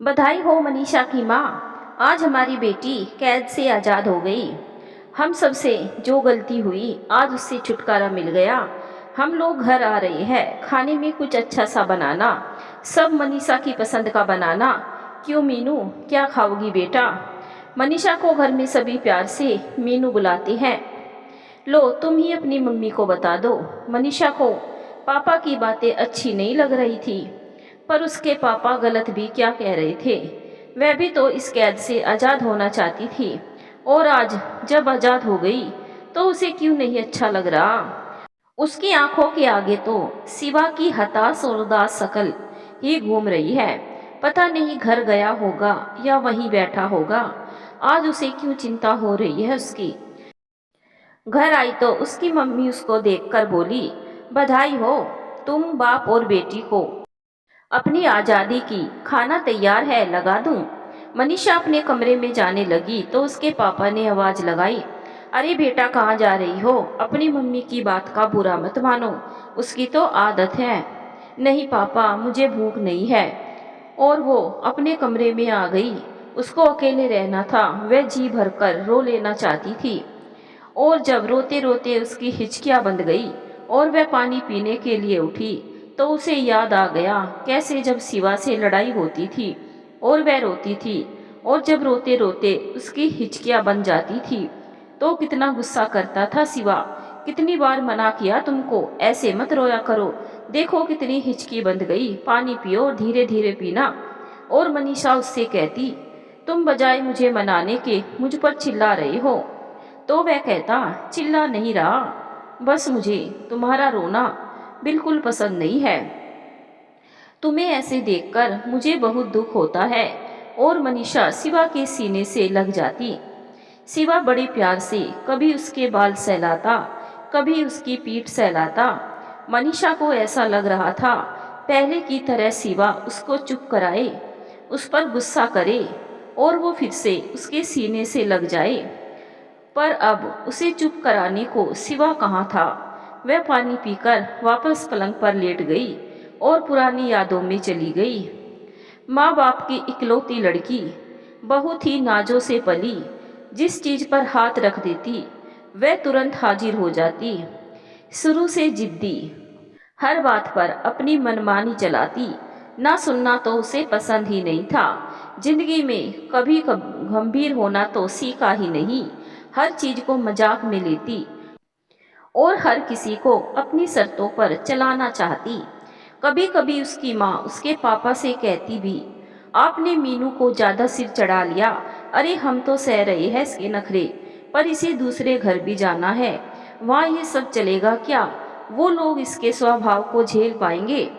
बधाई हो मनीषा की माँ। आज हमारी बेटी कैद से आज़ाद हो गई। हम सबसे जो गलती हुई आज उससे छुटकारा मिल गया। हम लोग घर आ रहे हैं, खाने में कुछ अच्छा सा बनाना, सब मनीषा की पसंद का बनाना। क्यों मीनू, क्या खाओगी बेटा? मनीषा को घर में सभी प्यार से मीनू बुलाते हैं। लो तुम ही अपनी मम्मी को बता दो। मनीषा को पापा की बातें अच्छी नहीं लग रही थी, पर उसके पापा गलत भी क्या कह रहे थे। वह भी तो इस कैद से आज़ाद होना चाहती थी, और आज जब आज़ाद हो गई तो उसे क्यों नहीं अच्छा लग रहा। उसकी आंखों के आगे तो सिवा की हताश और उदास शकल ही घूम रही है। पता नहीं घर गया होगा या वहीं बैठा होगा। आज उसे क्यों चिंता हो रही है उसकी। घर आई तो उसकी मम्मी उसको देखकर बोली, बधाई हो तुम बाप और बेटी को। अपनी आज़ादी की, खाना तैयार है, लगा दूं? मनीषा अपने कमरे में जाने लगी तो उसके पापा ने आवाज़ लगाई, अरे बेटा कहाँ जा रही हो? अपनी मम्मी की बात का बुरा मत मानो, उसकी तो आदत है। नहीं पापा, मुझे भूख नहीं है। और वो अपने कमरे में आ गई। उसको अकेले रहना था, वह जी भरकर रो लेना चाहती थी। और जब रोते रोते उसकी हिचकियां बंद गई और वह पानी पीने के लिए उठी, तो उसे याद आ गया कैसे जब शिवा से लड़ाई होती थी और वह रोती थी, और जब रोते रोते उसकी हिचकियां बन जाती थी तो कितना गुस्सा करता था शिवा। कितनी बार मना किया तुमको, ऐसे मत रोया करो, देखो कितनी हिचकी बंद गई, पानी पियो और धीरे धीरे पीना। और मनीषा उससे कहती, तुम बजाय मुझे मनाने के मुझ पर चिल्ला रहे हो। तो वह कहता, चिल्ला नहीं रहा, बस मुझे तुम्हारा रोना बिल्कुल पसंद नहीं है। तुम्हें ऐसे देखकर मुझे बहुत दुख होता है। और मनीषा शिवा के सीने से लग जाती। शिवा बड़े प्यार से कभी उसके बाल सहलाता, कभी उसकी पीठ सहलाता। मनीषा को ऐसा लग रहा था पहले की तरह शिवा उसको चुप कराए, उस पर गुस्सा करे और वो फिर से उसके सीने से लग जाए। पर अब उसे चुप कराने को सिवा कहाँ था। वह पानी पीकर वापस पलंग पर लेट गई और पुरानी यादों में चली गई। माँ बाप की इकलौती लड़की, बहुत ही नाजों से पली, जिस चीज पर हाथ रख देती वह तुरंत हाजिर हो जाती। शुरू से जिद्दी, हर बात पर अपनी मनमानी चलाती, ना सुनना तो उसे पसंद ही नहीं था। जिंदगी में कभी गंभीर होना तो सीखा ही नहीं, हर चीज को मजाक में लेती और हर किसी को अपनी शर्तों पर चलाना चाहती। कभी कभी उसकी माँ उसके पापा से कहती भी, आपने मीनू को ज्यादा सिर चढ़ा लिया। अरे हम तो सह रहे हैं इसके नखरे, पर इसे दूसरे घर भी जाना है, वहाँ ये सब चलेगा क्या? वो लोग इसके स्वभाव को झेल पाएंगे?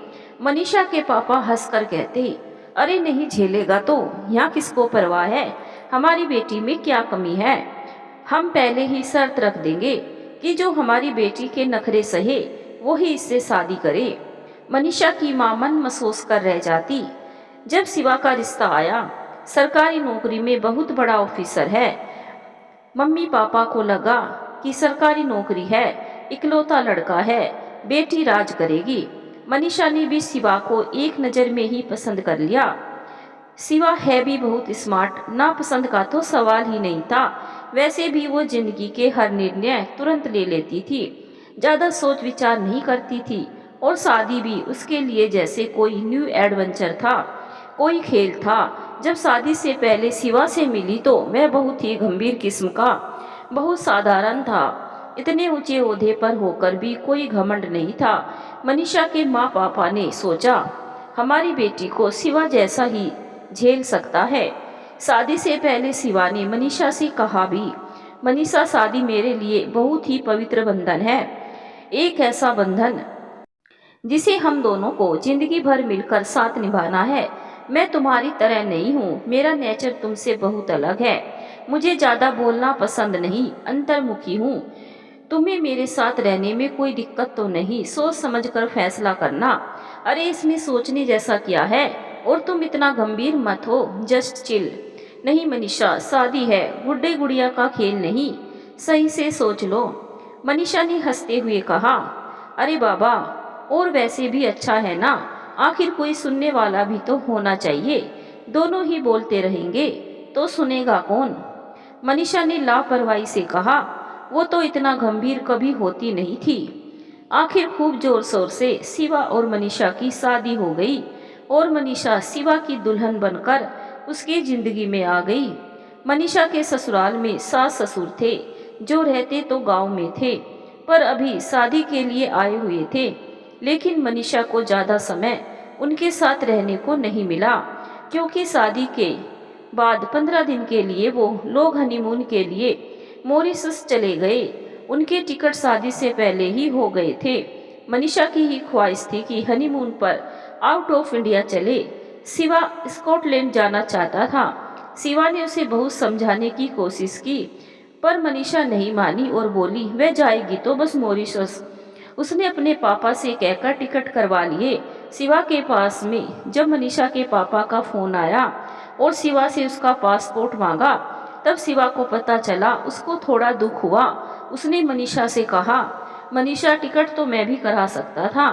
मनीषा के पापा हंसकर कहते, अरे नहीं झेलेगा तो यहाँ किसको परवाह है, हमारी बेटी में क्या कमी है? हम पहले ही शर्त रख देंगे कि जो हमारी बेटी के नखरे सहे वो ही इससे शादी करे। मनीषा की माँ मन महसूस कर रह जाती। जब शिवा का रिश्ता आया, सरकारी नौकरी में बहुत बड़ा ऑफिसर है। मम्मी पापा को लगा कि सरकारी नौकरी है, इकलौता लड़का है, बेटी राज करेगी। मनीषा ने भी शिवा को एक नज़र में ही पसंद कर लिया। शिवा है भी बहुत स्मार्ट, नापसंद का तो सवाल ही नहीं था। वैसे भी वो जिंदगी के हर निर्णय तुरंत ले लेती थी, ज़्यादा सोच विचार नहीं करती थी। और शादी भी उसके लिए जैसे कोई न्यू एडवेंचर था, कोई खेल था। जब शादी से पहले शिवा से मिली तो वह बहुत ही गंभीर किस्म का, बहुत साधारण था। इतने ऊंचे ओहदे पर होकर भी कोई घमंड नहीं था। मनीषा के माँ पापा ने सोचा, हमारी बेटी को शिवा जैसा ही झेल सकता है। शादी से पहले शिवा ने मनीषा से कहा भी, मनीषा शादी मेरे लिए बहुत ही पवित्र बंधन है, एक ऐसा बंधन जिसे हम दोनों को जिंदगी भर मिलकर साथ निभाना है। मैं तुम्हारी तरह नहीं हूँ, मेरा नेचर तुमसे बहुत अलग है। मुझे ज़्यादा बोलना पसंद नहीं, अंतर्मुखी हूँ। तुम्हें मेरे साथ रहने में कोई दिक्कत तो नहीं, सोच समझ कर फैसला करना। अरे इसमें सोचने जैसा क्या है, और तुम इतना गंभीर मत हो, जस्ट चिल। नहीं मनीषा, शादी है, गुड्डे गुड़िया का खेल नहीं, सही से सोच लो। मनीषा ने हंसते हुए कहा, अरे बाबा, और वैसे भी अच्छा है ना, आखिर कोई सुनने वाला भी तो होना चाहिए। दोनों ही बोलते रहेंगे तो सुनेगा कौन? मनीषा ने लापरवाही से कहा। वो तो इतना गंभीर कभी होती नहीं थी। आखिर खूब जोर शोर से शिवा और मनीषा की शादी हो गई और मनीषा शिवा की दुल्हन बनकर उसकी जिंदगी में आ गई। मनीषा के ससुराल में सास ससुर थे जो रहते तो गांव में थे, पर अभी शादी के लिए आए हुए थे। लेकिन मनीषा को ज़्यादा समय उनके साथ रहने को नहीं मिला, क्योंकि शादी के बाद 15 दिन के लिए वो लोग हनीमून के लिए मॉरिशस चले गए। उनके टिकट शादी से पहले ही हो गए थे। मनीषा की ही ख्वाहिश थी कि हनीमून पर आउट ऑफ इंडिया चले। शिवा स्कॉटलैंड जाना चाहता था। शिवा ने उसे बहुत समझाने की कोशिश की, पर मनीषा नहीं मानी और बोली वह जाएगी तो बस मॉरिशस। उसने अपने पापा से कहकर टिकट करवा लिए। शिवा के पास में जब मनीषा के पापा का फोन आया और शिवा से उसका पासपोर्ट मांगा, तब शिवा को पता चला। उसको थोड़ा दुख हुआ। उसने मनीषा से कहा, मनीषा टिकट तो मैं भी करा सकता था,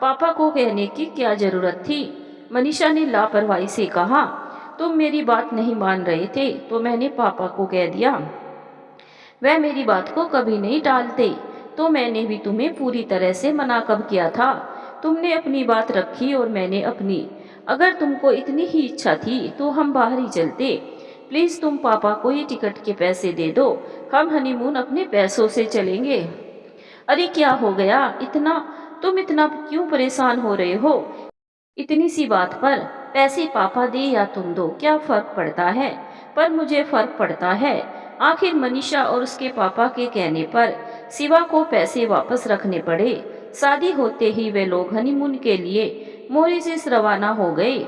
पापा को कहने की क्या जरूरत थी? मनीषा ने लापरवाही से कहा, तुम मेरी बात नहीं मान रहे थे तो मैंने पापा को कह दिया। वह मेरी बात को कभी नहीं टालते, तो मैंने भी तुम्हें पूरी तरह से मना कब किया था? तुमने अपनी बात रखी और मैंने अपनी। अगर तुमको इतनी ही इच्छा थी तो हम बाहर ही चलते। प्लीज तुम पापा को ये टिकट के पैसे दे दो, हम हनीमून अपने पैसों से चलेंगे। अरे क्या हो गया? तुम इतना क्यों परेशान हो रहे हो? इतनी सी बात पर पैसे पापा दे या तुम दो, क्या फर्क पड़ता है? पर मुझे फर्क पड़ता है। आखिर मनीषा और उसके पापा के कहने पर शिवा को पैसे वापस रखने पड़े। शादी होते ही वे लोग हनीमून के लिए मॉरिशस रवाना हो गए।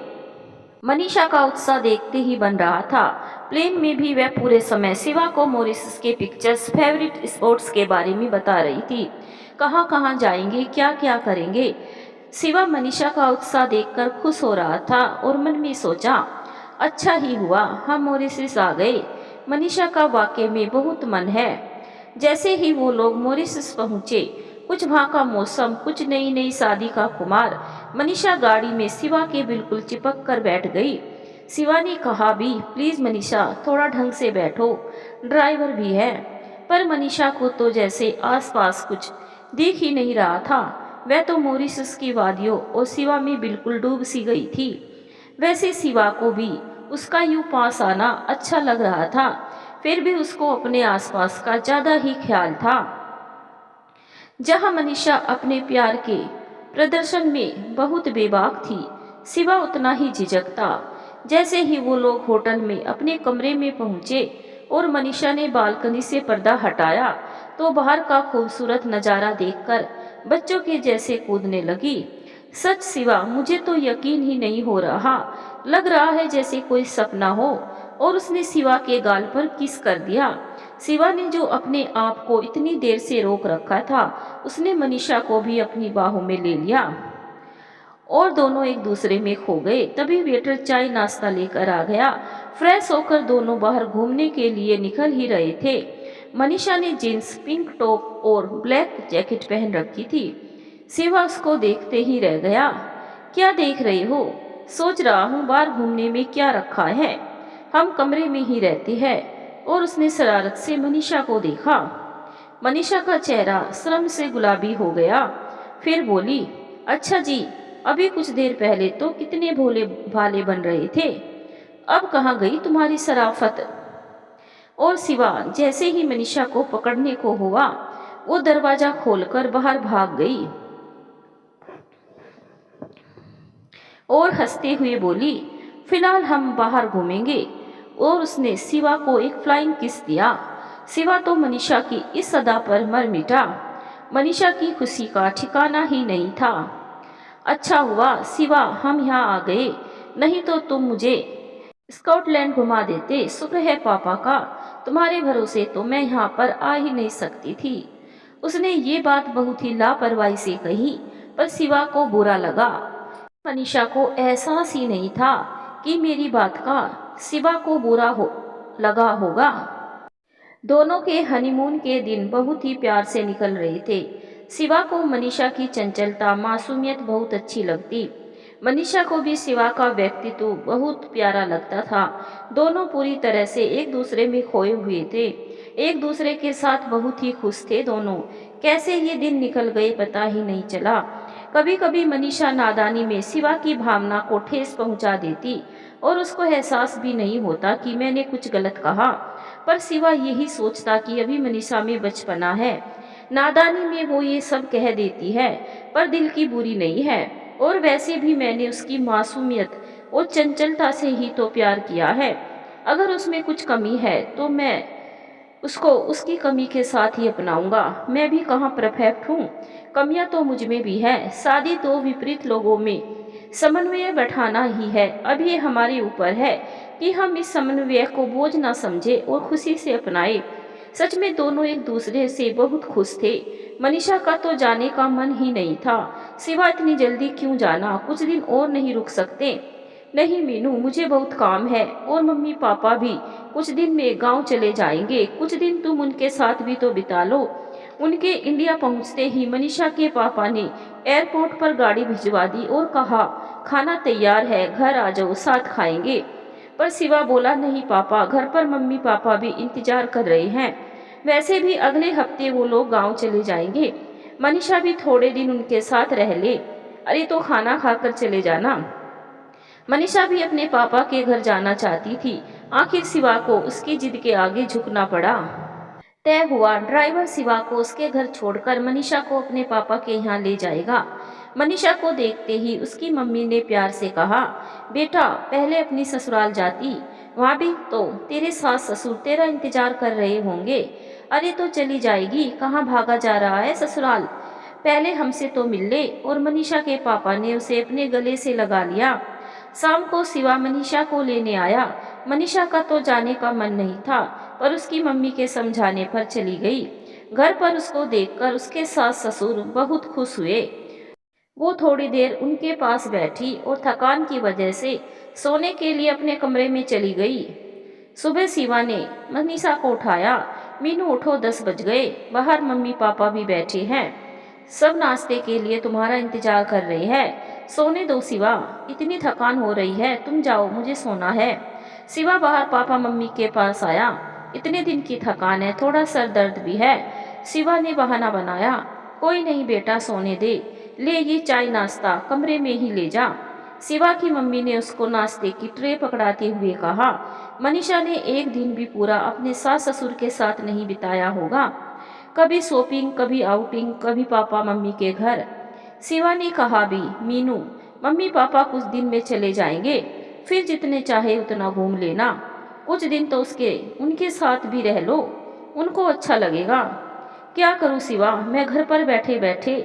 मनीषा का उत्साह देखते ही बन रहा था। प्लेन में भी वह पूरे समय शिवा को मॉरिशस के पिक्चर्स, फेवरेट स्पॉट्स के बारे में बता रही थी। कहाँ कहाँ जाएंगे, क्या क्या करेंगे। शिवा मनीषा का उत्साह देखकर खुश हो रहा था और मन में सोचा, अच्छा ही हुआ हम मॉरिशस आ गए। मनीषा का वाकई में बहुत मन है। जैसे ही वो लोग मॉरिशस पहुंचे, कुछ वहाँ का मौसम, कुछ नई नई शादी का खुमार। मनीषा गाड़ी में शिवा के बिल्कुल चिपक कर बैठ गई। शिवा ने कहा भी, प्लीज मनीषा थोड़ा ढंग से बैठो, ड्राइवर भी है। पर मनीषा को तो जैसे आसपास कुछ दिख ही नहीं रहा था। वह तो मॉरिशस की वादियों और शिवा में बिल्कुल डूब सी गई थी। वैसे शिवा को भी उसका यूं पास आना अच्छा लग रहा था, फिर भी उसको अपने आसपास का ज्यादा ही ख्याल था। जहां मनीषा अपने प्यार के प्रदर्शन में बहुत बेबाक थी, शिवा उतना ही झिझक था। जैसे ही वो लोग होटल में अपने कमरे में पहुंचे और मनीषा ने बालकनी से पर्दा हटाया, तो बाहर का खूबसूरत नज़ारा देखकर बच्चों के जैसे कूदने लगी। सच शिवा, मुझे तो यकीन ही नहीं हो रहा, लग रहा है जैसे कोई सपना हो। और उसने शिवा के गाल पर किस कर दिया। शिवा ने जो अपने आप को इतनी देर से रोक रखा था, उसने मनीषा को भी अपनी बाहों में ले लिया और दोनों एक दूसरे में खो गए। तभी वेटर चाय नाश्ता लेकर आ गया। फ्रेश होकर दोनों बाहर घूमने के लिए निकल ही रहे थे। मनीषा ने जीन्स, पिंक टॉप और ब्लैक जैकेट पहन रखी थी। शिवा उसको देखते ही रह गया। क्या देख रहे हो? सोच रहा हूँ बाहर घूमने में क्या रखा है, हम कमरे में ही रहते हैं। और उसने शरारत से मनीषा को देखा। मनीषा का चेहरा शर्म से गुलाबी हो गया। फिर बोली, अच्छा जी, अभी कुछ देर पहले तो कितने भोले भाले बन रहे थे, अब कहाँ गई तुम्हारी शराफत? और शिवा जैसे ही मनीषा को पकड़ने को हुआ, वो दरवाजा खोलकर बाहर भाग गई और हंसते हुए बोली, फिलहाल हम बाहर घूमेंगे। और उसने शिवा को एक फ्लाइंग किस दिया। शिवा तो मनीषा की इस अदा पर मर मिटा। मनीषा की खुशी का ठिकाना ही नहीं था। अच्छा हुआ शिवा हम यहाँ आ गए, नहीं तो तुम मुझे स्कॉटलैंड घुमा देते। शुक्र है पापा का, तुम्हारे भरोसे तो मैं यहाँ पर आ ही नहीं सकती थी। उसने ये बात बहुत ही लापरवाही से कही, पर शिवा को बुरा लगा। मनीषा को एहसास ही नहीं था कि मेरी बात का शिवा को बुरा हो लगा होगा। दोनों के हनीमून के दिन बहुत ही प्यार से निकल रहे थे। शिवा को मनीषा की चंचलता, मासूमियत बहुत अच्छी लगती। मनीषा को भी शिवा का व्यक्तित्व बहुत प्यारा लगता था। दोनों पूरी तरह से एक दूसरे में खोए हुए थे, एक दूसरे के साथ बहुत ही खुश थे दोनों। कैसे ये दिन निकल गए पता ही नहीं चला। कभी कभी मनीषा नादानी में शिवा की भावना को ठेस पहुंचा देती और उसको एहसास भी नहीं होता कि मैंने कुछ गलत कहा, पर शिवा यही सोचता कि अभी मनीषा में बचपना है, नादानी में वो ये सब कह देती है, पर दिल की बुरी नहीं है। और वैसे भी मैंने उसकी मासूमियत और चंचलता से ही तो प्यार किया है। अगर उसमें कुछ कमी है तो मैं उसको उसकी कमी के साथ ही अपनाऊंगा। मैं भी कहाँ परफेक्ट हूँ, कमियां तो मुझ में भी है। शादी दो विपरीत लोगों में समन्वय बैठाना ही है। अब ये हमारे ऊपर है कि हम इस समन्वय को बोझ ना समझे और खुशी से अपनाए। सच में दोनों एक दूसरे से बहुत खुश थे। मनीषा का तो जाने का मन ही नहीं था। सिवा इतनी जल्दी क्यों जाना, कुछ दिन और नहीं रुक सकते? नहीं मीनू, मुझे बहुत काम है और मम्मी पापा भी कुछ दिन में गांव चले जाएंगे। कुछ दिन तुम उनके साथ भी तो बिता लो। उनके इंडिया पहुंचते ही मनीषा के पापा ने एयरपोर्ट पर गाड़ी भिजवा दी और कहा खाना तैयार है, घर आ जाओ, साथ खाएंगे। पर शिवा बोला नहीं पापा, घर पर मम्मी पापा भी इंतजार कर रहे हैं। वैसे भी अगले हफ्ते वो लोग गांव चले जाएंगे, मनीषा भी थोड़े दिन उनके साथ रह ले। अरे तो खाना खाकर चले जाना। मनीषा भी अपने पापा के घर जाना चाहती थी। आखिर शिवा को उसकी जिद के आगे झुकना पड़ा। तय हुआ, ड्राइवर शिवा को उसके घर छोड़कर मनीषा को अपने पापा के यहाँ ले जाएगा। मनीषा को देखते ही उसकी मम्मी ने प्यार से कहा, बेटा पहले अपनी ससुराल जाती, वहाँ भी तो तेरे सास ससुर तेरा इंतजार कर रहे होंगे। अरे तो चली जाएगी, कहाँ भागा जा रहा है ससुराल, पहले हमसे तो मिल ले। और मनीषा के पापा ने उसे अपने गले से लगा लिया। शाम को शिवा मनीषा को लेने आया। मनीषा का तो जाने का मन नहीं था, पर उसकी मम्मी के समझाने पर चली गई। घर पर उसको देखकर उसके सास ससुर बहुत खुश हुए। वो थोड़ी देर उनके पास बैठी और थकान की वजह से सोने के लिए अपने कमरे में चली गई। सुबह शिवा ने मनीषा को उठाया। मीनू उठो, 10 बज गए, बाहर मम्मी पापा भी बैठे हैं, सब नाश्ते के लिए तुम्हारा इंतजार कर रहे हैं। सोने दो शिवा, इतनी थकान हो रही है, तुम जाओ, मुझे सोना है। शिवा बाहर पापा मम्मी के पास आया। इतने दिन की थकान है, थोड़ा सर दर्द भी है। शिवा ने बहाना बनाया, कोई नहीं बेटा, सोने दे, ले ये चाय नाश्ता कमरे में ही ले जा। शिवा की मम्मी ने उसको नाश्ते की ट्रे पकड़ाते हुए कहा, मनीषा ने एक दिन भी पूरा अपने सास ससुर के साथ नहीं बिताया होगा, कभी शॉपिंग, कभी आउटिंग, कभी पापा मम्मी के घर। शिवा ने कहा भी, मीनू मम्मी पापा कुछ दिन में चले जाएंगे, फिर जितने चाहे उतना घूम लेना, कुछ दिन तो उनके साथ भी रह लो, उनको अच्छा लगेगा। क्या करूँ शिवा, मैं घर पर बैठे बैठे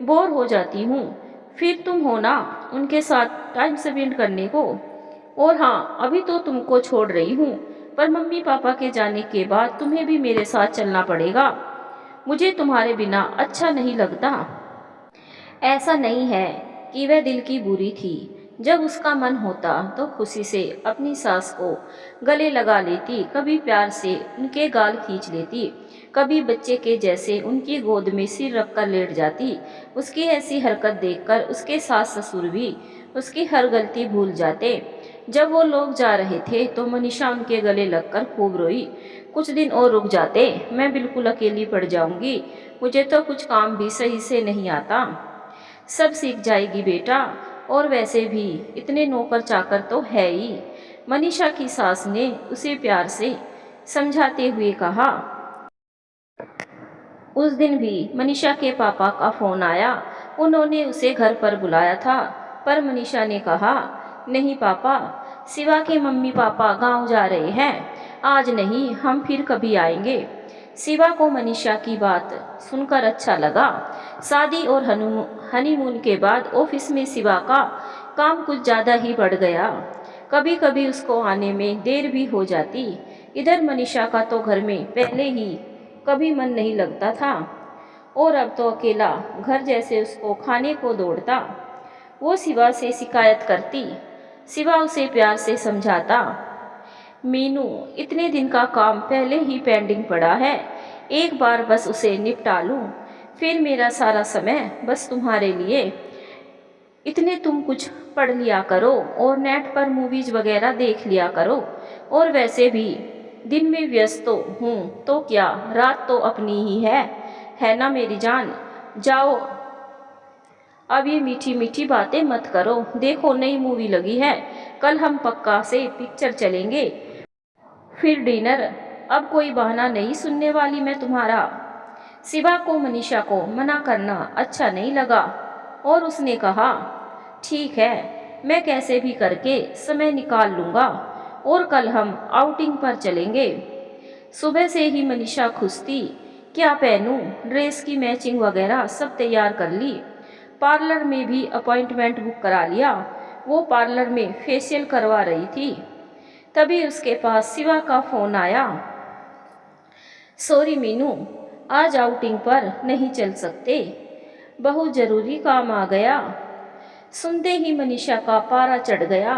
बोर हो जाती हूँ, फिर तुम हो ना उनके साथ टाइम स्पेंड करने को। और हाँ, अभी तो तुमको छोड़ रही हूँ, पर मम्मी पापा के जाने के बाद तुम्हें भी मेरे साथ चलना पड़ेगा, मुझे तुम्हारे बिना अच्छा नहीं लगता। ऐसा नहीं है कि वह दिल की बुरी थी। जब उसका मन होता तो खुशी से अपनी सास को गले लगा लेती, कभी प्यार से उनके गाल खींच लेती, कभी बच्चे के जैसे उनकी गोद में सिर रखकर लेट जाती। उसकी ऐसी हरकत देखकर उसके सास ससुर भी उसकी हर गलती भूल जाते। जब वो लोग जा रहे थे तो मनीषा उनके गले लगकर खूब रोई। कुछ दिन और रुक जाते, मैं बिल्कुल अकेली पड़ जाऊंगी, मुझे तो कुछ काम भी सही से नहीं आता। सब सीख जाएगी बेटा, और वैसे भी इतने नौकर चाकर तो है ही, मनीषा की सास ने उसे प्यार से समझाते हुए कहा। उस दिन भी मनीषा के पापा का फोन आया। उन्होंने उसे घर पर बुलाया था, पर मनीषा ने कहा, नहीं पापा, शिवा के मम्मी पापा गांव जा रहे हैं, आज नहीं, हम फिर कभी आएंगे। शिवा को मनीषा की बात सुनकर अच्छा लगा। शादी और हनीमून के बाद ऑफिस में शिवा का काम कुछ ज़्यादा ही बढ़ गया। कभी कभी उसको आने में देर भी हो जाती। इधर मनीषा का तो घर में पहले ही कभी मन नहीं लगता था, और अब तो अकेला घर जैसे उसको खाने को दौड़ता। वो शिवा से शिकायत करती, शिवा उसे प्यार से समझाता, मीनू इतने दिन का काम पहले ही पेंडिंग पड़ा है, एक बार बस उसे निपटा लूँ, फिर मेरा सारा समय बस तुम्हारे लिए। इतने तुम कुछ पढ़ लिया करो और नेट पर मूवीज वगैरह देख लिया करो। और वैसे भी दिन में व्यस्त तो हूँ तो क्या, रात तो अपनी ही है ना मेरी जान। जाओ अब ये मीठी मीठी बातें मत करो, देखो नई मूवी लगी है, कल हम पक्का से पिक्चर चलेंगे, फिर डिनर। अब कोई बहाना नहीं सुनने वाली मैं तुम्हारा। शिवा को मनीषा को मना करना अच्छा नहीं लगा और उसने कहा, ठीक है, मैं कैसे भी करके समय निकाल लूँगा और कल हम आउटिंग पर चलेंगे। सुबह से ही मनीषा खुश थी। क्या पहनूं, ड्रेस की मैचिंग वगैरह सब तैयार कर ली। पार्लर में भी अपॉइंटमेंट बुक करा लिया। वो पार्लर में फेशियल करवा रही थी, तभी उसके पास शिवा का फ़ोन आया। सॉरी मीनू, आज आउटिंग पर नहीं चल सकते, बहुत ज़रूरी काम आ गया। सुनते ही मनीषा का पारा चढ़ गया।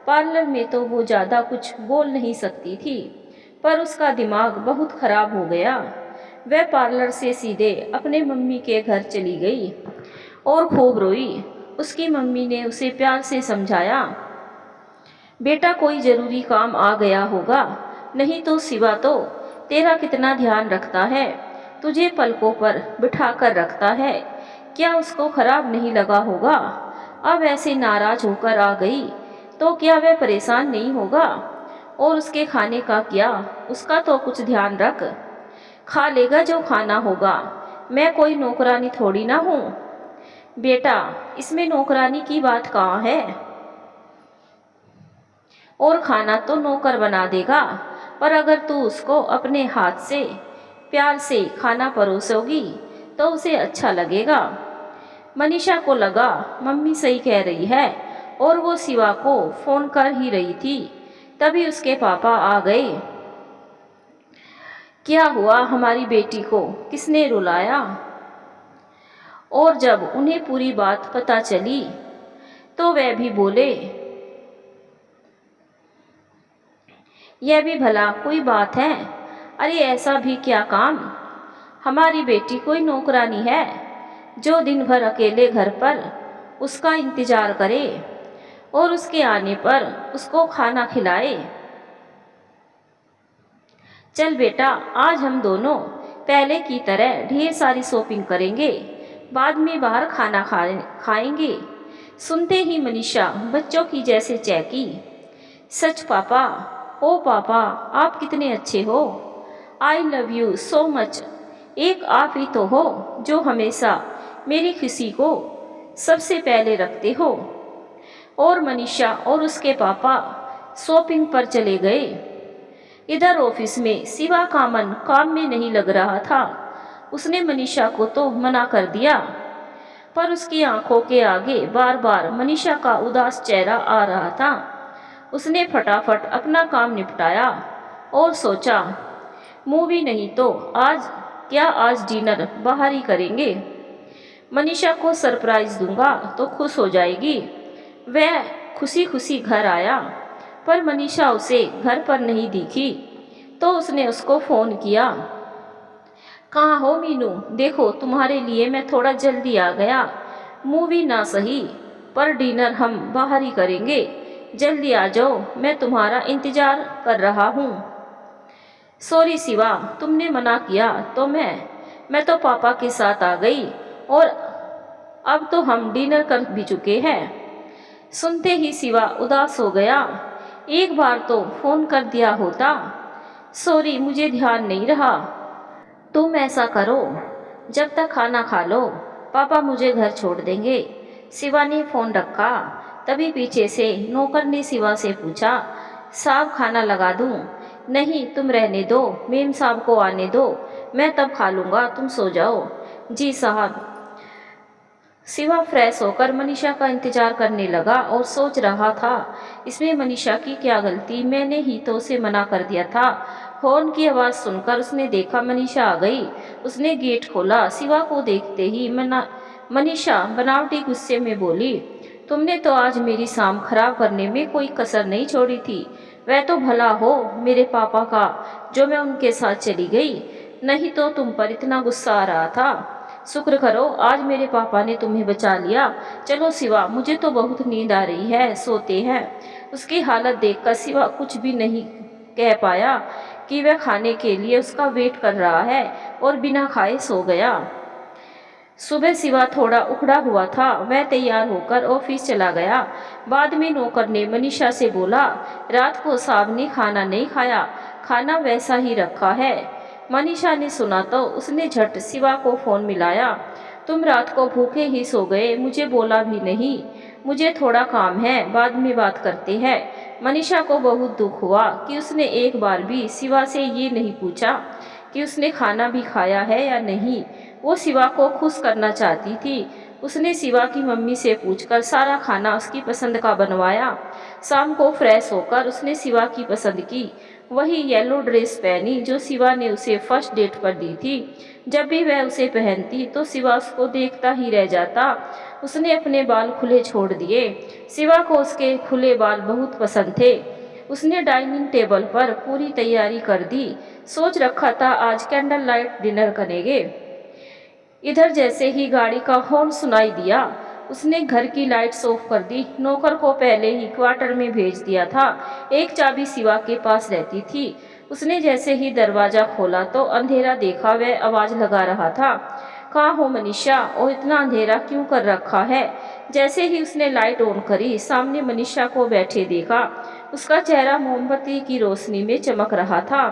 पार्लर में तो वो ज़्यादा कुछ बोल नहीं सकती थी, पर उसका दिमाग बहुत खराब हो गया। वह पार्लर से सीधे अपने मम्मी के घर चली गई और खूब रोई। उसकी मम्मी ने उसे प्यार से समझाया, बेटा कोई ज़रूरी काम आ गया होगा, नहीं तो शिवा तो तेरा कितना ध्यान रखता है, तुझे पलकों पर बिठा कर रखता है, क्या उसको खराब नहीं लगा होगा। अब ऐसे नाराज होकर आ गई तो क्या वह परेशान नहीं होगा। और उसके खाने का क्या, उसका तो कुछ ध्यान रख, खा लेगा जो खाना होगा, मैं कोई नौकरानी थोड़ी ना हूँ। बेटा इसमें नौकरानी की बात कहाँ है, और खाना तो नौकर बना देगा, पर अगर तू उसको अपने हाथ से प्यार से खाना परोसोगी तो उसे अच्छा लगेगा। मनीषा को लगा मम्मी सही कह रही है और वो शिवा को फ़ोन कर ही रही थी, तभी उसके पापा आ गए। क्या हुआ, हमारी बेटी को किसने रुलाया। और जब उन्हें पूरी बात पता चली तो वह भी बोले, यह भी भला कोई बात है, अरे ऐसा भी क्या काम, हमारी बेटी कोई नौकरानी है जो दिन भर अकेले घर पर उसका इंतज़ार करे और उसके आने पर उसको खाना खिलाए। चल बेटा, आज हम दोनों पहले की तरह ढेर सारी शॉपिंग करेंगे, बाद में बाहर खाना खाएंगे। सुनते ही मनीषा बच्चों की जैसे चहकी, सच पापा, ओ पापा आप कितने अच्छे हो, I love you so much. एक आप ही तो हो जो हमेशा मेरी खुशी को सबसे पहले रखते हो। और मनीषा और उसके पापा शॉपिंग पर चले गए। इधर ऑफिस में शिवा का मन काम में नहीं लग रहा था। उसने मनीषा को तो मना कर दिया, पर उसकी आंखों के आगे बार बार मनीषा का उदास चेहरा आ रहा था। उसने फटाफट अपना काम निपटाया और सोचा, मूवी नहीं तो आज डिनर बाहर ही करेंगे। मनीषा को सरप्राइज दूंगा तो खुश हो जाएगी। वह खुशी खुशी घर आया, पर मनीषा उसे घर पर नहीं दिखी तो उसने उसको फ़ोन किया, कहाँ हो मीनू, देखो तुम्हारे लिए मैं थोड़ा जल्दी आ गया। मूवी ना सही पर डिनर हम बाहर ही करेंगे, जल्दी आ जाओ, मैं तुम्हारा इंतज़ार कर रहा हूँ। सॉरी शिवा, तुमने मना किया तो मैं तो पापा के साथ आ गई और अब तो हम डिनर कर भी चुके हैं। सुनते ही शिवा उदास हो गया। एक बार तो फ़ोन कर दिया होता। सॉरी मुझे ध्यान नहीं रहा। तुम ऐसा करो, जब तक खाना खा लो, पापा मुझे घर छोड़ देंगे। शिवा ने फ़ोन रखा, तभी पीछे से नौकर ने शिवा से पूछा, साहब खाना लगा दूं? नहीं तुम रहने दो, मेम साहब को आने दो, मैं तब खा लूँगा, तुम सो जाओ। जी साहब। शिवा फ्रेश होकर मनीषा का इंतजार करने लगा और सोच रहा था, इसमें मनीषा की क्या गलती, मैंने ही तो उसे मना कर दिया था। हॉर्न की आवाज़ सुनकर उसने देखा मनीषा आ गई। उसने गेट खोला। शिवा को देखते ही मनीषा बनावटी गुस्से में बोली, तुमने तो आज मेरी शाम खराब करने में कोई कसर नहीं छोड़ी थी। वह तो भला हो मेरे पापा का जो मैं उनके साथ चली गई, नहीं तो तुम पर इतना गुस्सा आ रहा था। शुक्र करो आज मेरे पापा ने तुम्हें बचा लिया। चलो शिवा, मुझे तो बहुत नींद आ रही है, सोते हैं। उसकी हालत देखकर शिवा कुछ भी नहीं कह पाया कि वह खाने के लिए उसका वेट कर रहा है और बिना खाए सो गया। सुबह शिवा थोड़ा उखड़ा हुआ था। वह तैयार होकर ऑफिस चला गया। बाद में नौकर ने मनीषा से बोला, रात को साहब ने खाना नहीं खाया, खाना वैसा ही रखा है। मनीषा ने सुना तो उसने झट शिवा को फोन मिलाया। तुम रात को भूखे ही सो गए, मुझे बोला भी नहीं। मुझे थोड़ा काम है, बाद में बात करते हैं। मनीषा को बहुत दुख हुआ कि उसने एक बार भी शिवा से ये नहीं पूछा कि उसने खाना भी खाया है या नहीं। वो शिवा को खुश करना चाहती थी। उसने शिवा की मम्मी से पूछकर सारा खाना उसकी पसंद का बनवाया। शाम को फ्रेश होकर उसने शिवा की पसंद की वही येलो ड्रेस पहनी जो शिवा ने उसे फर्स्ट डेट पर दी थी। जब भी वह उसे पहनती तो शिवा उसको देखता ही रह जाता। उसने अपने बाल खुले छोड़ दिए। शिवा को उसके खुले बाल बहुत पसंद थे। उसने डाइनिंग टेबल पर पूरी तैयारी कर दी। सोच रखा था आज कैंडल लाइट डिनर करेंगे। इधर जैसे ही गाड़ी का हॉर्न सुनाई दिया, उसने घर की लाइट्स ऑफ कर दी। नौकर को पहले ही क्वार्टर में भेज दिया था। एक चाबी शिवा के पास रहती थी। उसने जैसे ही दरवाजा खोला तो अंधेरा देखा। वह आवाज लगा रहा था, कहाँ हो मनीषा, और इतना अंधेरा क्यों कर रखा है। जैसे ही उसने लाइट ऑन करी, सामने मनीषा को बैठे देखा। उसका चेहरा मोमबत्ती की रोशनी में चमक रहा था।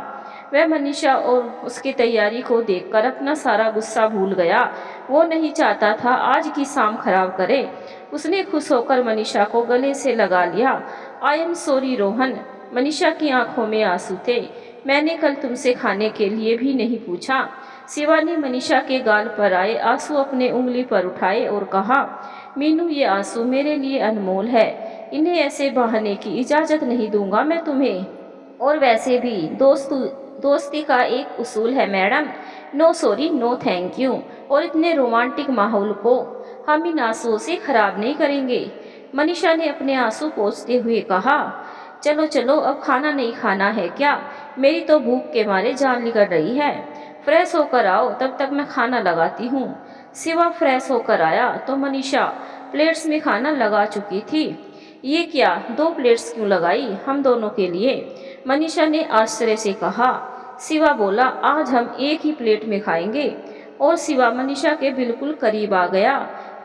वह मनीषा और उसकी तैयारी को देखकर अपना सारा गुस्सा भूल गया। वो नहीं चाहता था आज की शाम खराब करे। उसने खुश होकर मनीषा को गले से लगा लिया। I am sorry Rohan. Manisha की आंखों में आंसू थे। मैंने कल तुमसे खाने के लिए भी नहीं पूछा। शिवा ने मनीषा के गाल पर आए आंसू अपने उंगली पर उठाए और कहा, मीनू ये आंसू मेरे लिए अनमोल है। इन्हें ऐसे बहाने की इजाज़त नहीं दूंगा मैं तुम्हें। और वैसे भी दोस्ती का एक उसूल है madam, no sorry no thank you. और इतने रोमांटिक माहौल को हम इन आंसुओं से खराब नहीं करेंगे। मनीषा ने अपने आंसू पोंछते हुए कहा, चलो चलो अब खाना नहीं खाना है क्या? मेरी तो भूख के मारे जान निकल रही है। फ्रेश होकर आओ, तब तक मैं खाना लगाती हूँ। शिवा फ्रेश होकर आया तो मनीषा प्लेट्स में खाना लगा चुकी थी। ये क्या, 2 प्लेट्स क्यों लगाई हम दोनों के लिए? मनीषा ने आश्चर्य से कहा। शिवा बोला, आज हम एक ही प्लेट में खाएंगे। और शिवा मनीषा के बिल्कुल करीब आ गया।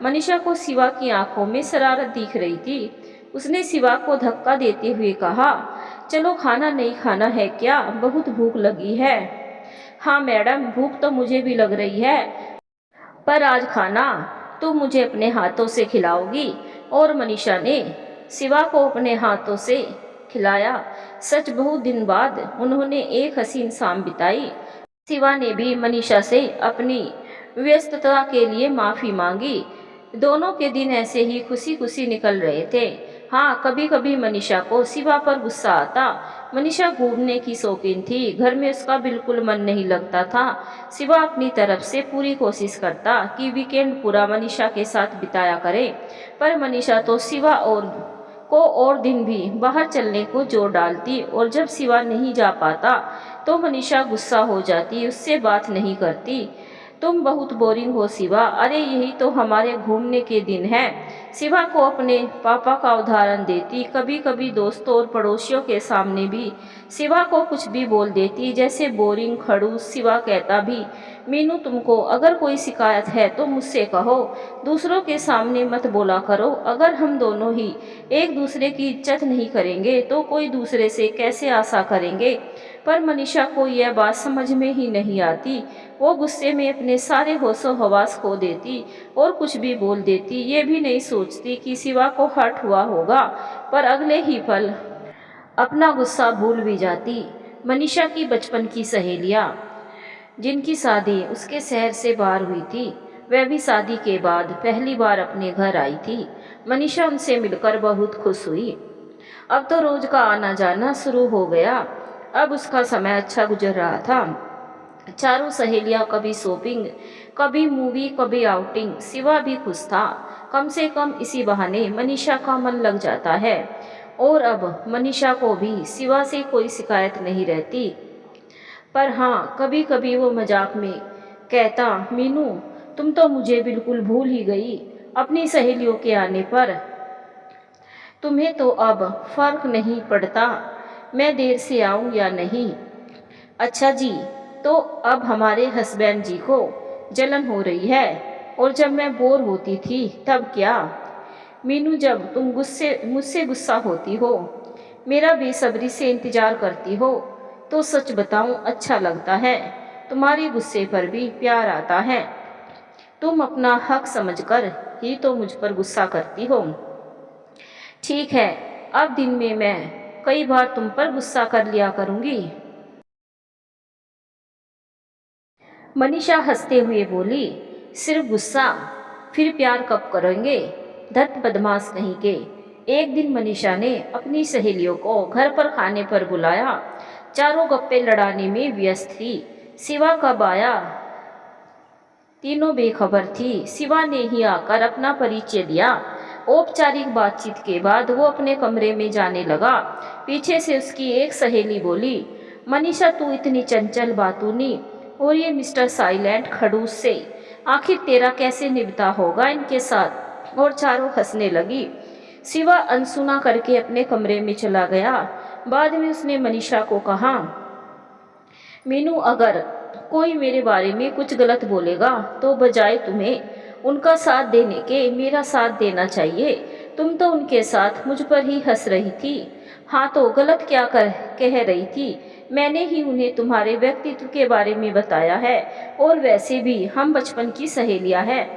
मनीषा को शिवा की आंखों में शरारत दिख रही थी। उसने शिवा को धक्का देते हुए कहा, चलो खाना नहीं खाना है क्या, बहुत भूख लगी है। हाँ मैडम, भूख तो मुझे भी लग रही है, पर आज खाना तुम मुझे अपने हाथों से खिलाओगी। और मनीषा ने शिवा को अपने हाथों से खिलाया। सच बहुत दिन बाद उन्होंने एक हसीन शाम बिताई। शिवा ने भी मनीषा से अपनी व्यस्तता के लिए माफ़ी मांगी। दोनों के दिन ऐसे ही खुशी खुशी निकल रहे थे। हाँ, कभी कभी मनीषा को शिवा पर गुस्सा आता। मनीषा घूमने की शौकीन थी, घर में उसका बिल्कुल मन नहीं लगता था। शिवा अपनी तरफ से पूरी कोशिश करता कि वीकेंड पूरा मनीषा के साथ बिताया करे, पर मनीषा तो शिवा और दिन भी बाहर चलने को जोर डालती। और जब शिवा नहीं जा पाता तो मनीषा गुस्सा हो जाती, उससे बात नहीं करती। तुम बहुत बोरिंग हो शिवा। अरे यही तो हमारे घूमने के दिन हैं। शिवा को अपने पापा का उदाहरण देती। कभी कभी दोस्तों और पड़ोसियों के सामने भी शिवा को कुछ भी बोल देती, जैसे बोरिंग, खड़ूस। शिवा कहता भी, मीनू तुमको अगर कोई शिकायत है तो मुझसे कहो, दूसरों के सामने मत बोला करो। अगर हम दोनों ही एक दूसरे की इज्जत नहीं करेंगे तो कोई दूसरे से कैसे आशा करेंगे? पर मनीषा को यह बात समझ में ही नहीं आती। वो गुस्से में अपने सारे होशो हवास खो देती और कुछ भी बोल देती। ये भी नहीं सोचती कि शिवा को हर्ट हुआ होगा, पर अगले ही पल अपना गुस्सा भूल भी जाती। मनीषा की बचपन की सहेलियाँ जिनकी शादी उसके शहर से बाहर हुई थी, वह भी शादी के बाद पहली बार अपने घर आई थी। मनीषा उनसे मिलकर बहुत खुश हुई। अब तो रोज का आना जाना शुरू हो गया। अब उसका समय अच्छा गुजर रहा था। चारों सहेलियां कभी शॉपिंग, कभी मूवी, कभी आउटिंग। शिवा भी खुश था। कम से कम इसी बहाने मनीषा का मन लग जाता है। और अब मनीषा को भी शिवा से कोई शिकायत नहीं रहती। पर हाँ, कभी कभी वो मजाक में कहता, मीनू तुम तो मुझे बिल्कुल भूल ही गई अपनी सहेलियों के आने पर। तुम्हें तो अब फर्क नहीं पड़ता मैं देर से आऊं या नहीं। अच्छा जी, तो अब हमारे हस्बैंड जी को जलन हो रही है, और जब मैं बोर होती थी तब क्या? मीनू, जब तुम मुझसे गुस्सा होती हो, मेरा बेसब्री से इंतजार करती हो, तो सच बताऊं अच्छा लगता है। तुम्हारे गुस्से पर भी प्यार आता है। तुम अपना हक समझकर ही तो मुझ पर गुस्सा करती हो। ठीक है, अब दिन में मैं कई बार तुम पर गुस्सा कर लिया करूंगी। मनीषा हंसते हुए बोली, सिर्फ गुस्सा? फिर प्यार कब करेंगे? धत बदमाश कहीं के। एक दिन मनीषा ने अपनी सहेलियों को घर पर खाने पर बुलाया। चारों गप्पे लड़ाने में व्यस्त थी। शिवा कब आया, तीनों बेखबर थी। शिवा ने ही आकर अपना परिचय दिया। औपचारिक बातचीत के बाद वो अपने कमरे में जाने लगा। पीछे से उसकी एक सहेली बोली, मनीषा तू इतनी चंचल बातूनी, और ये मिस्टर साइलेंट खड़ूस से आखिर तेरा कैसे निभता होगा इनके साथ? और चारों हंसने लगी। शिवा अनसुना करके अपने कमरे में चला गया। बाद में उसने मनीषा को कहा, मीनू, अगर कोई मेरे बारे में कुछ गलत बोलेगा तो बजाय तुम्हें उनका साथ देने के मेरा साथ देना चाहिए। तुम तो उनके साथ मुझ पर ही हंस रही थी। हाँ, तो गलत क्या कह रही थी? मैंने ही उन्हें तुम्हारे व्यक्तित्व के बारे में बताया है, और वैसे भी हम बचपन की सहेलियां हैं।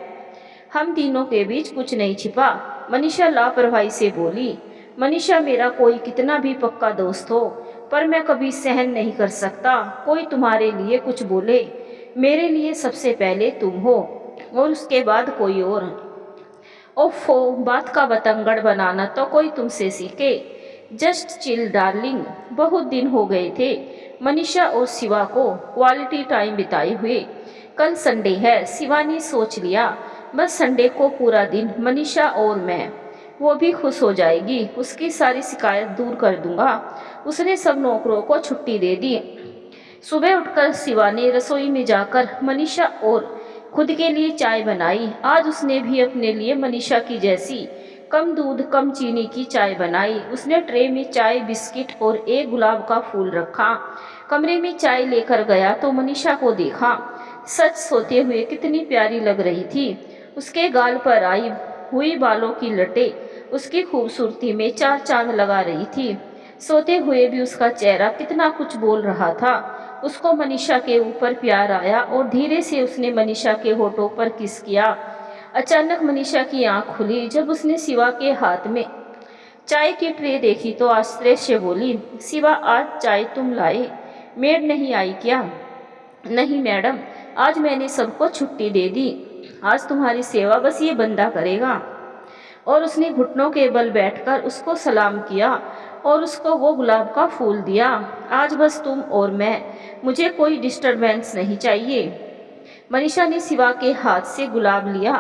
हम तीनों के बीच कुछ नहीं छिपा। मनीषा लापरवाही से बोली। मनीषा, मेरा कोई कितना भी पक्का दोस्त हो, पर मैं कभी सहन नहीं कर सकता कोई तुम्हारे लिए कुछ बोले। मेरे लिए सबसे पहले तुम हो, और उसके बाद कोई और। ओफो, बात का बतंगड़ बनाना तो कोई तुमसे सीखे। Just chill darling. बहुत दिन हो गए थे मनीषा और शिवा को क्वालिटी टाइम बिताए हुए। कल संडे है, शिवा ने सोच लिया। बस संडे को पूरा दिन मनीषा और मैं, वो भी खुश हो जाएगी। उसकी सारी शिकायत दूर कर दूंगा। उसने सब नौकरों को छुट्टी दे दी। सुबह उठकर शिवा ने रसोई में जाकर मनीषा और खुद के लिए चाय बनाई। आज उसने भी अपने लिए मनीषा की जैसी कम दूध कम चीनी की चाय बनाई। उसने ट्रे में चाय, बिस्किट और एक गुलाब का फूल रखा। कमरे में चाय लेकर गया तो मनीषा को देखा। सच सोते हुए कितनी प्यारी लग रही थी। उसके गाल पर आई हुई बालों की लटें उसकी खूबसूरती में चार चांद लगा रही थी। सोते हुए भी उसका चेहरा कितना कुछ बोल रहा था। उसको मनीषा के ऊपर प्यार आया और धीरे से उसने मनीषा के होठों पर किस किया। अचानक मनीषा की आंख खुली जब उसने शिवा के हाथ में चाय की ट्रे देखी तो आश्चर्य से बोली, शिवा, आज चाय तुम लाए? मेड नहीं आई क्या? नहीं मैडम, आज मैंने सबको छुट्टी दे दी। आज तुम्हारी सेवा बस ये बंदा करेगा। और उसने घुटनों के बल बैठकर उसको सलाम किया और उसको वो गुलाब का फूल दिया। आज बस तुम और मैं, मुझे कोई डिस्टरबेंस नहीं चाहिए। मनीषा ने शिवा के हाथ से गुलाब लिया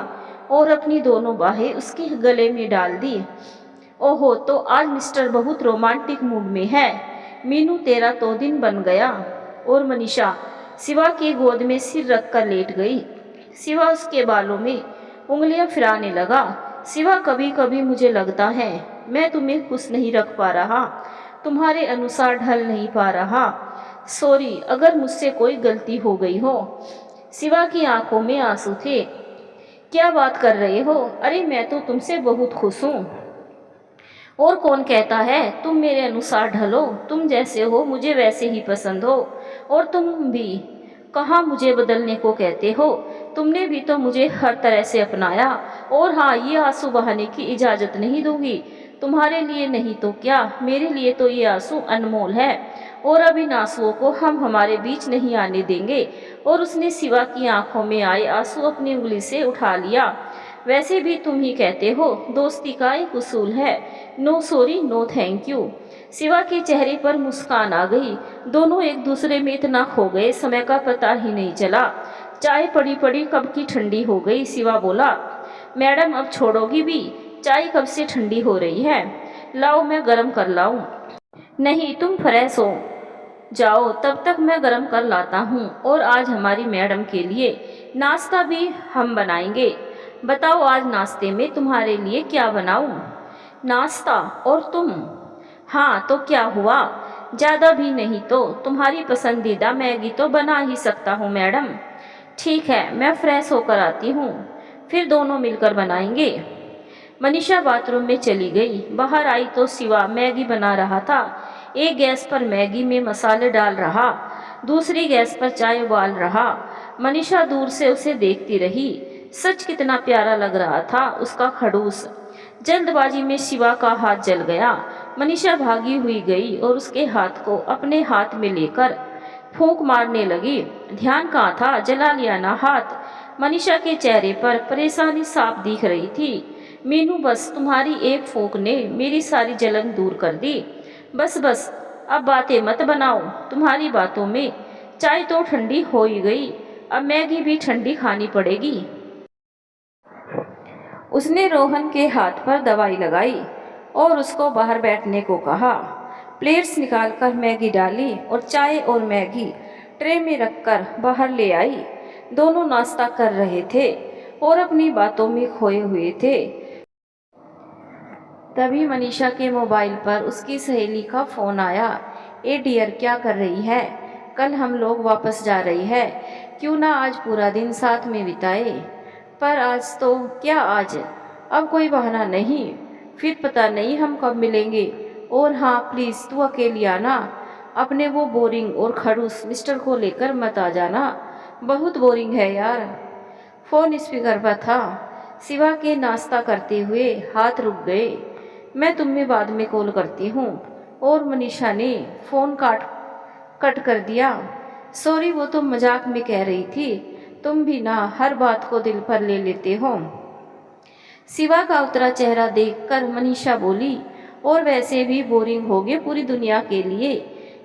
और अपनी दोनों बाहें उसके गले में डाल दी। ओहो, तो आज मिस्टर बहुत रोमांटिक मूड में है। मीनू, तेरा तो दिन बन गया। और मनीषा शिवा की गोद में सिर रखकर लेट गई। शिवा उसके बालों में उंगलियां फिराने लगा। शिवा, कभी कभी मुझे लगता है मैं तुम्हें खुश नहीं रख पा रहा, तुम्हारे अनुसार ढल नहीं पा रहा। सॉरी अगर मुझसे कोई गलती हो गई हो। शिवा की आंखों में आंसू थे। क्या बात कर रहे हो? अरे मैं तो तुमसे बहुत खुश हूँ। और कौन कहता है तुम मेरे अनुसार ढलो? तुम जैसे हो मुझे वैसे ही पसंद हो। और तुम भी कहाँ मुझे बदलने को कहते हो? तुमने भी तो मुझे हर तरह से अपनाया। और हाँ, ये आंसू बहाने की इजाज़त नहीं दूंगी। तुम्हारे लिए नहीं तो क्या, मेरे लिए तो ये आंसू अनमोल है, और अब इन आंसुओं को हम हमारे बीच नहीं आने देंगे। और उसने शिवा की आंखों में आए आंसू अपनी उंगली से उठा लिया। वैसे भी तुम ही कहते हो दोस्ती का एक उसूल है, no sorry no thank you. Shiva के चेहरे पर मुस्कान आ गई। दोनों एक दूसरे में इतना खो गए, समय का पता ही नहीं चला। चाय पड़ी पड़ी कब की ठंडी हो गई। शिवा बोला, मैडम अब छोड़ोगी भी? चाय कब से ठंडी हो रही है। लाओ मैं गरम कर लाऊं? नहीं, तुम फ्रेश हो जाओ, तब तक मैं गरम कर लाता हूँ। और आज हमारी मैडम के लिए नाश्ता भी हम बनाएंगे। बताओ आज नाश्ते में तुम्हारे लिए क्या बनाऊं? नाश्ता और तुम? हाँ तो क्या हुआ, ज़्यादा भी नहीं तो तुम्हारी पसंदीदा मैगी तो बना ही सकता हूँ मैडम। ठीक है, मैं फ्रेश होकर आती हूँ, फिर दोनों मिलकर बनाएंगे। मनीषा बाथरूम में चली गई। बाहर आई तो शिवा मैगी बना रहा था। एक गैस पर मैगी में मसाले डाल रहा, दूसरी गैस पर चाय उबाल रहा। मनीषा दूर से उसे देखती रही। सच कितना प्यारा लग रहा था उसका खड़ूस। जल्दबाजी में शिवा का हाथ जल गया। मनीषा भागी हुई गई और उसके हाथ को अपने हाथ में लेकर फूंक मारने लगी। ध्यान कहाँ था, जला लिया ना हाथ। मनीषा के चेहरे पर परेशानी साफ दिख रही थी। मीनू, बस तुम्हारी एक फूंक ने मेरी सारी जलन दूर कर दी। बस बस, अब बातें मत बनाओ। तुम्हारी बातों में चाय तो ठंडी हो ही गई, अब मैगी भी ठंडी खानी पड़ेगी। उसने रोहन के हाथ पर दवाई लगाई और उसको बाहर बैठने को कहा। प्लेट्स निकालकर मैगी डाली और चाय और मैगी ट्रे में रखकर बाहर ले आई। दोनों नाश्ता कर रहे थे और अपनी बातों में खोए हुए थे। तभी मनीषा के मोबाइल पर उसकी सहेली का फ़ोन आया। ए डियर, क्या कर रही है? कल हम लोग वापस जा रही है, क्यों ना आज पूरा दिन साथ में बिताए। पर आज तो क्या आज, अब कोई बहाना नहीं, फिर पता नहीं हम कब मिलेंगे। और हाँ प्लीज़ तू अकेली आना, अपने वो बोरिंग और खड़ूस मिस्टर को लेकर मत आ जाना, बहुत बोरिंग है यार। फ़ोन स्पीकर पर था। शिवा के नाश्ता करते हुए हाथ रुक गए। मैं तुम्हें बाद में कॉल करती हूँ। और मनीषा ने फ़ोन कट कर दिया। सॉरी, वो तो मजाक में कह रही थी, तुम भी ना हर बात को दिल पर ले लेते हो। शिवा का उतरा चेहरा देखकर मनीषा बोली, और वैसे भी बोरिंग हो गए पूरी दुनिया के लिए,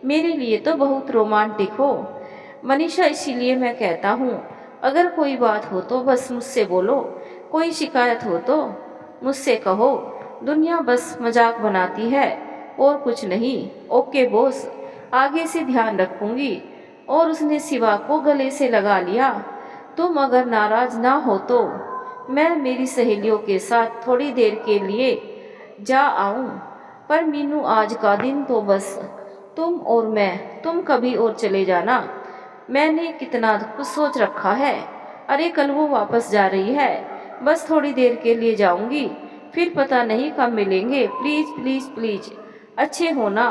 मेरे लिए तो बहुत रोमांटिक हो मनीषा। इसीलिए मैं कहता हूँ, अगर कोई बात हो तो बस मुझसे बोलो, कोई शिकायत हो तो मुझसे कहो। दुनिया बस मजाक बनाती है और कुछ नहीं। ओके बॉस, आगे से ध्यान रखूंगी। और उसने शिवा को गले से लगा लिया। तुम अगर नाराज ना हो तो मैं मेरी सहेलियों के साथ थोड़ी देर के लिए जा आऊं, पर मीनू आज का दिन तो बस तुम और मैं, तुम कभी और चले जाना। मैंने कितना कुछ सोच रखा है। अरे कल वो वापस जा रही है, बस थोड़ी देर के लिए जाऊंगी, फिर पता नहीं कब मिलेंगे। प्लीज़ प्लीज़ प्लीज़ अच्छे होना।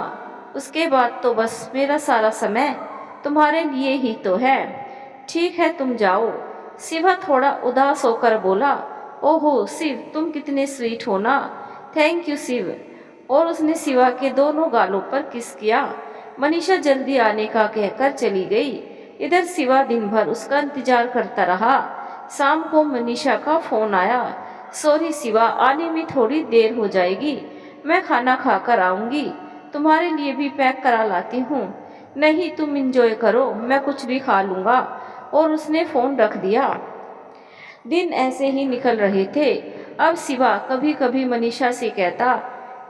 उसके बाद तो बस मेरा सारा समय तुम्हारे लिए ही तो है। ठीक है तुम जाओ। शिवा थोड़ा उदास होकर बोला। ओहो शिव, तुम कितने स्वीट हो ना। Thank you Shiv. और उसने शिवा के दोनों गालों पर किस किया। मनीषा जल्दी आने का कहकर चली गई। इधर शिवा दिन भर उसका इंतजार करता रहा। शाम को मनीषा का फोन आया। सॉरी शिवा, आने में थोड़ी देर हो जाएगी, मैं खाना खाकर आऊंगी, तुम्हारे लिए भी पैक करा लाती हूँ। नहीं तुम इंजॉय करो, मैं कुछ भी खा लूँगा। और उसने फ़ोन रख दिया। दिन ऐसे ही निकल रहे थे। अब शिवा कभी कभी मनीषा से कहता,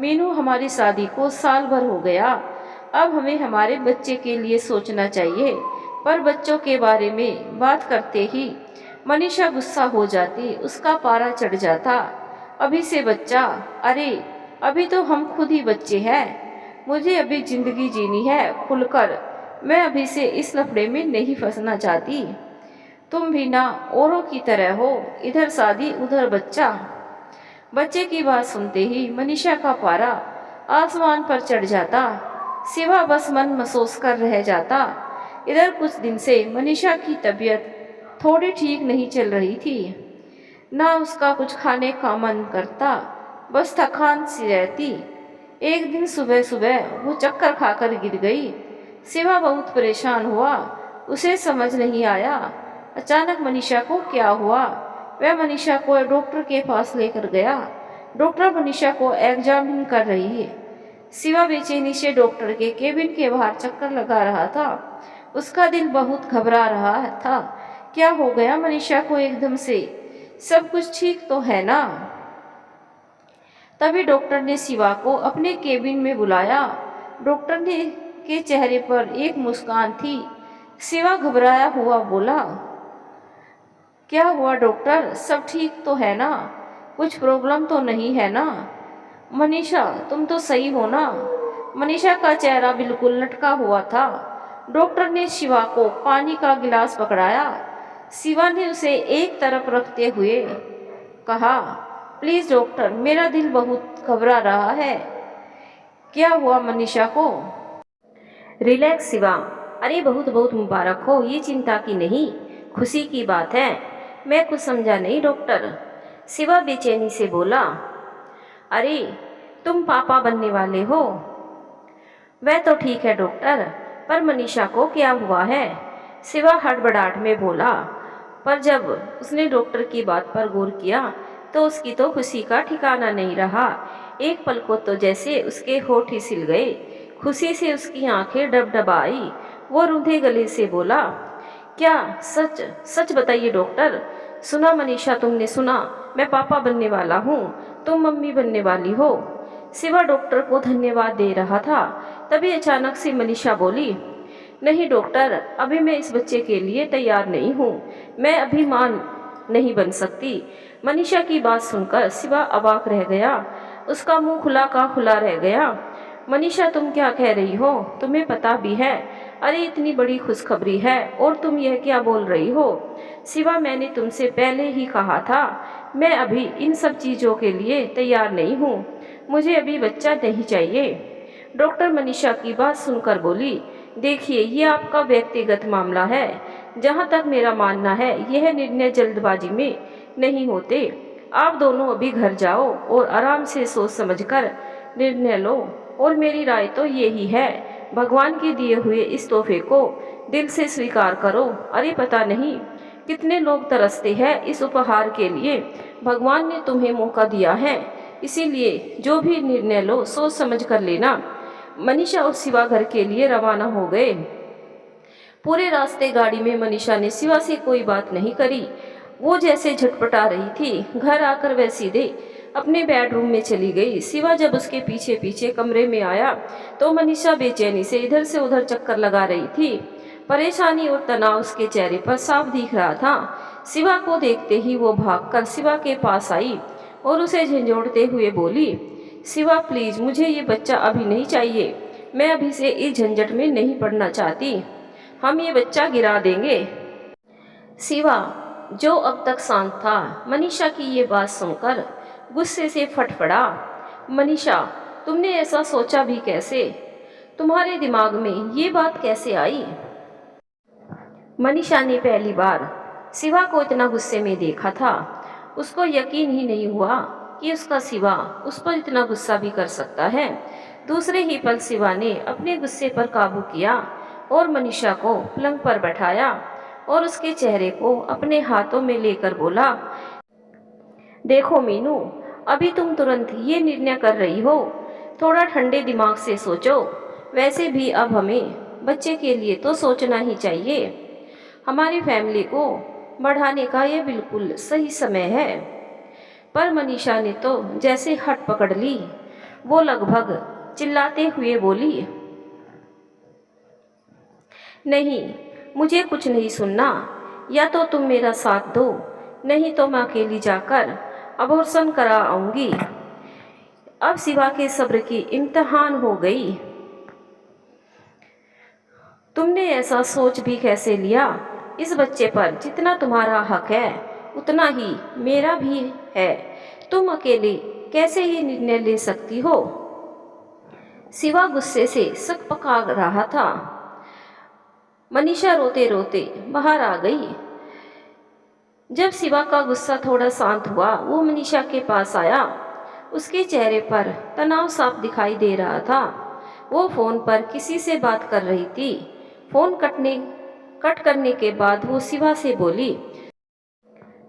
मीनू हमारी शादी को साल भर हो गया, अब हमें हमारे बच्चे के लिए सोचना चाहिए। पर बच्चों के बारे में बात करते ही मनीषा गुस्सा हो जाती, उसका पारा चढ़ जाता। अभी से बच्चा? अरे अभी तो हम खुद ही बच्चे हैं। मुझे अभी जिंदगी जीनी है खुलकर, मैं अभी से इस लफड़े में नहीं फंसना चाहती। तुम भी ना औरों की तरह हो, इधर शादी उधर बच्चा। बच्चे की बात सुनते ही मनीषा का पारा आसमान पर चढ़ जाता। शिवा बस मन महसूस कर रह जाता। इधर कुछ दिन से मनीषा की तबीयत थोड़ी ठीक नहीं चल रही थी। ना उसका कुछ खाने का मन करता, बस थकान सी रहती। एक दिन सुबह सुबह वो चक्कर खाकर गिर गई। शिवा बहुत परेशान हुआ, उसे समझ नहीं आया अचानक मनीषा को क्या हुआ। वह मनीषा को डॉक्टर के पास लेकर गया। डॉक्टर मनीषा को एग्जामिन कर रही है। शिवा बेचैनी से डॉक्टर के केबिन के बाहर चक्कर लगा रहा था। उसका दिल बहुत घबरा रहा था। क्या हो गया मनीषा को एकदम से? सब कुछ ठीक तो है ना? तभी डॉक्टर ने शिवा को अपने केबिन में बुलाया। डॉक्टर ने के चेहरे पर एक मुस्कान थी। शिवा घबराया हुआ बोला, क्या हुआ डॉक्टर, सब ठीक तो है ना? कुछ प्रॉब्लम तो नहीं है ना? मनीषा तुम तो सही हो ना? मनीषा का चेहरा बिल्कुल लटका हुआ था। डॉक्टर ने शिवा को पानी का गिलास पकड़ाया। शिवा ने उसे एक तरफ रखते हुए कहा, प्लीज डॉक्टर, मेरा दिल बहुत घबरा रहा है। क्या हुआ मनीषा को? रिलैक्स शिवा। अरे बहुत बहुत मुबारक हो, ये चिंता की नहीं, खुशी की बात है। मैं कुछ समझा नहीं डॉक्टर, शिवा बेचैनी से बोला। अरे तुम पापा बनने वाले हो? वह तो ठीक है डॉक्टर, पर मनीषा को क्या हुआ है? शिवा हड़बड़ाहट में बोला। पर जब उसने डॉक्टर की बात पर गौर किया तो उसकी तो खुशी का ठिकाना नहीं रहा। एक पल को तो जैसे उसके होठ ही सिल गए। खुशी से उसकी आंखें डबडबाई। वो रूंधे गले से बोला, क्या सच? सच बताइए डॉक्टर। सुना मनीषा, तुमने सुना? मैं पापा बनने वाला हूँ, तुम मम्मी बनने वाली हो। शिवा डॉक्टर को धन्यवाद दे रहा था, तभी अचानक से मनीषा बोली, नहीं डॉक्टर, अभी मैं इस बच्चे के लिए तैयार नहीं हूँ, मैं अभी मां नहीं बन सकती। मनीषा की बात सुनकर शिवा अवाक रह गया। उसका मुंह खुला का खुला रह गया। मनीषा तुम क्या कह रही हो? तुम्हें पता भी है? अरे इतनी बड़ी खुशखबरी है और तुम यह क्या बोल रही हो? शिवा मैंने तुमसे पहले ही कहा था, मैं अभी इन सब चीज़ों के लिए तैयार नहीं हूँ, मुझे अभी बच्चा नहीं चाहिए। डॉक्टर मनीषा की बात सुनकर बोली, देखिए ये आपका व्यक्तिगत मामला है, जहाँ तक मेरा मानना है यह निर्णय जल्दबाजी में नहीं होते। आप दोनों अभी घर जाओ और आराम से सोच समझकर निर्णय लो। और मेरी राय तो यही है, भगवान के दिए हुए इस तोहफे को दिल से स्वीकार करो। अरे पता नहीं कितने लोग तरसते हैं इस उपहार के लिए। भगवान ने तुम्हें मौका दिया है, इसीलिए जो भी निर्णय लो सोच समझ कर लेना। मनीषा और शिवा घर के लिए रवाना हो गए। पूरे रास्ते गाड़ी में मनीषा ने शिवा से कोई बात नहीं करी। वो जैसे झटपटा रही थी। घर आकर वह सीधे अपने बेडरूम में चली गई। शिवा जब उसके पीछे पीछे कमरे में आया तो मनीषा बेचैनी से इधर से उधर चक्कर लगा रही थी। परेशानी और तनाव उसके चेहरे पर साफ दिख रहा था। शिवा को देखते ही वो भागकर शिवा के पास आई और उसे झंझोड़ते हुए बोली, शिवा प्लीज, मुझे ये बच्चा अभी नहीं चाहिए, मैं अभी से इस झंझट में नहीं पड़ना चाहती, हम ये बच्चा गिरा देंगे। शिवा जो अब तक शांत था, मनीषा की ये बात सुनकर गुस्से से फटफड़ा। मनीषा तुमने ऐसा सोचा भी कैसे? तुम्हारे दिमाग में ये बात कैसे आई? मनीषा ने पहली बार शिवा को इतना गुस्से में देखा था। उसको यकीन ही नहीं हुआ कि उसका शिवा उस पर इतना गुस्सा भी कर सकता है। दूसरे ही पल शिवा ने अपने गुस्से पर काबू किया और मनीषा को पलंग पर बैठाया और उसके चेहरे को अपने हाथों में लेकर बोला, देखो मीनू, अभी तुम तुरंत ये निर्णय कर रही हो, थोड़ा ठंडे दिमाग से सोचो। वैसे भी अब हमें बच्चे के लिए तो सोचना ही चाहिए। हमारी फैमिली को बढ़ाने का ये बिल्कुल सही समय है। पर मनीषा ने तो जैसे हट पकड़ ली। वो लगभग चिल्लाते हुए बोली, नहीं, मुझे कुछ नहीं सुनना। या तो तुम मेरा साथ दो, नहीं तो मैं अकेली जाकर अबॉर्शन करा आऊंगी। अब शिवा के सब्र की इम्तिहान हो गई। तुमने ऐसा सोच भी कैसे लिया? इस बच्चे पर जितना तुम्हारा हक है उतना ही मेरा भी है। तुम अकेले कैसे ये निर्णय ले सकती हो? शिवा गुस्से से सकपका रहा था। मनीषा रोते रोते बाहर आ गई। जब शिवा का गुस्सा थोड़ा शांत हुआ, वो मनीषा के पास आया। उसके चेहरे पर तनाव साफ दिखाई दे रहा था। वो फोन पर किसी से बात कर रही थी। फोन कट करने के बाद वो शिवा से बोली,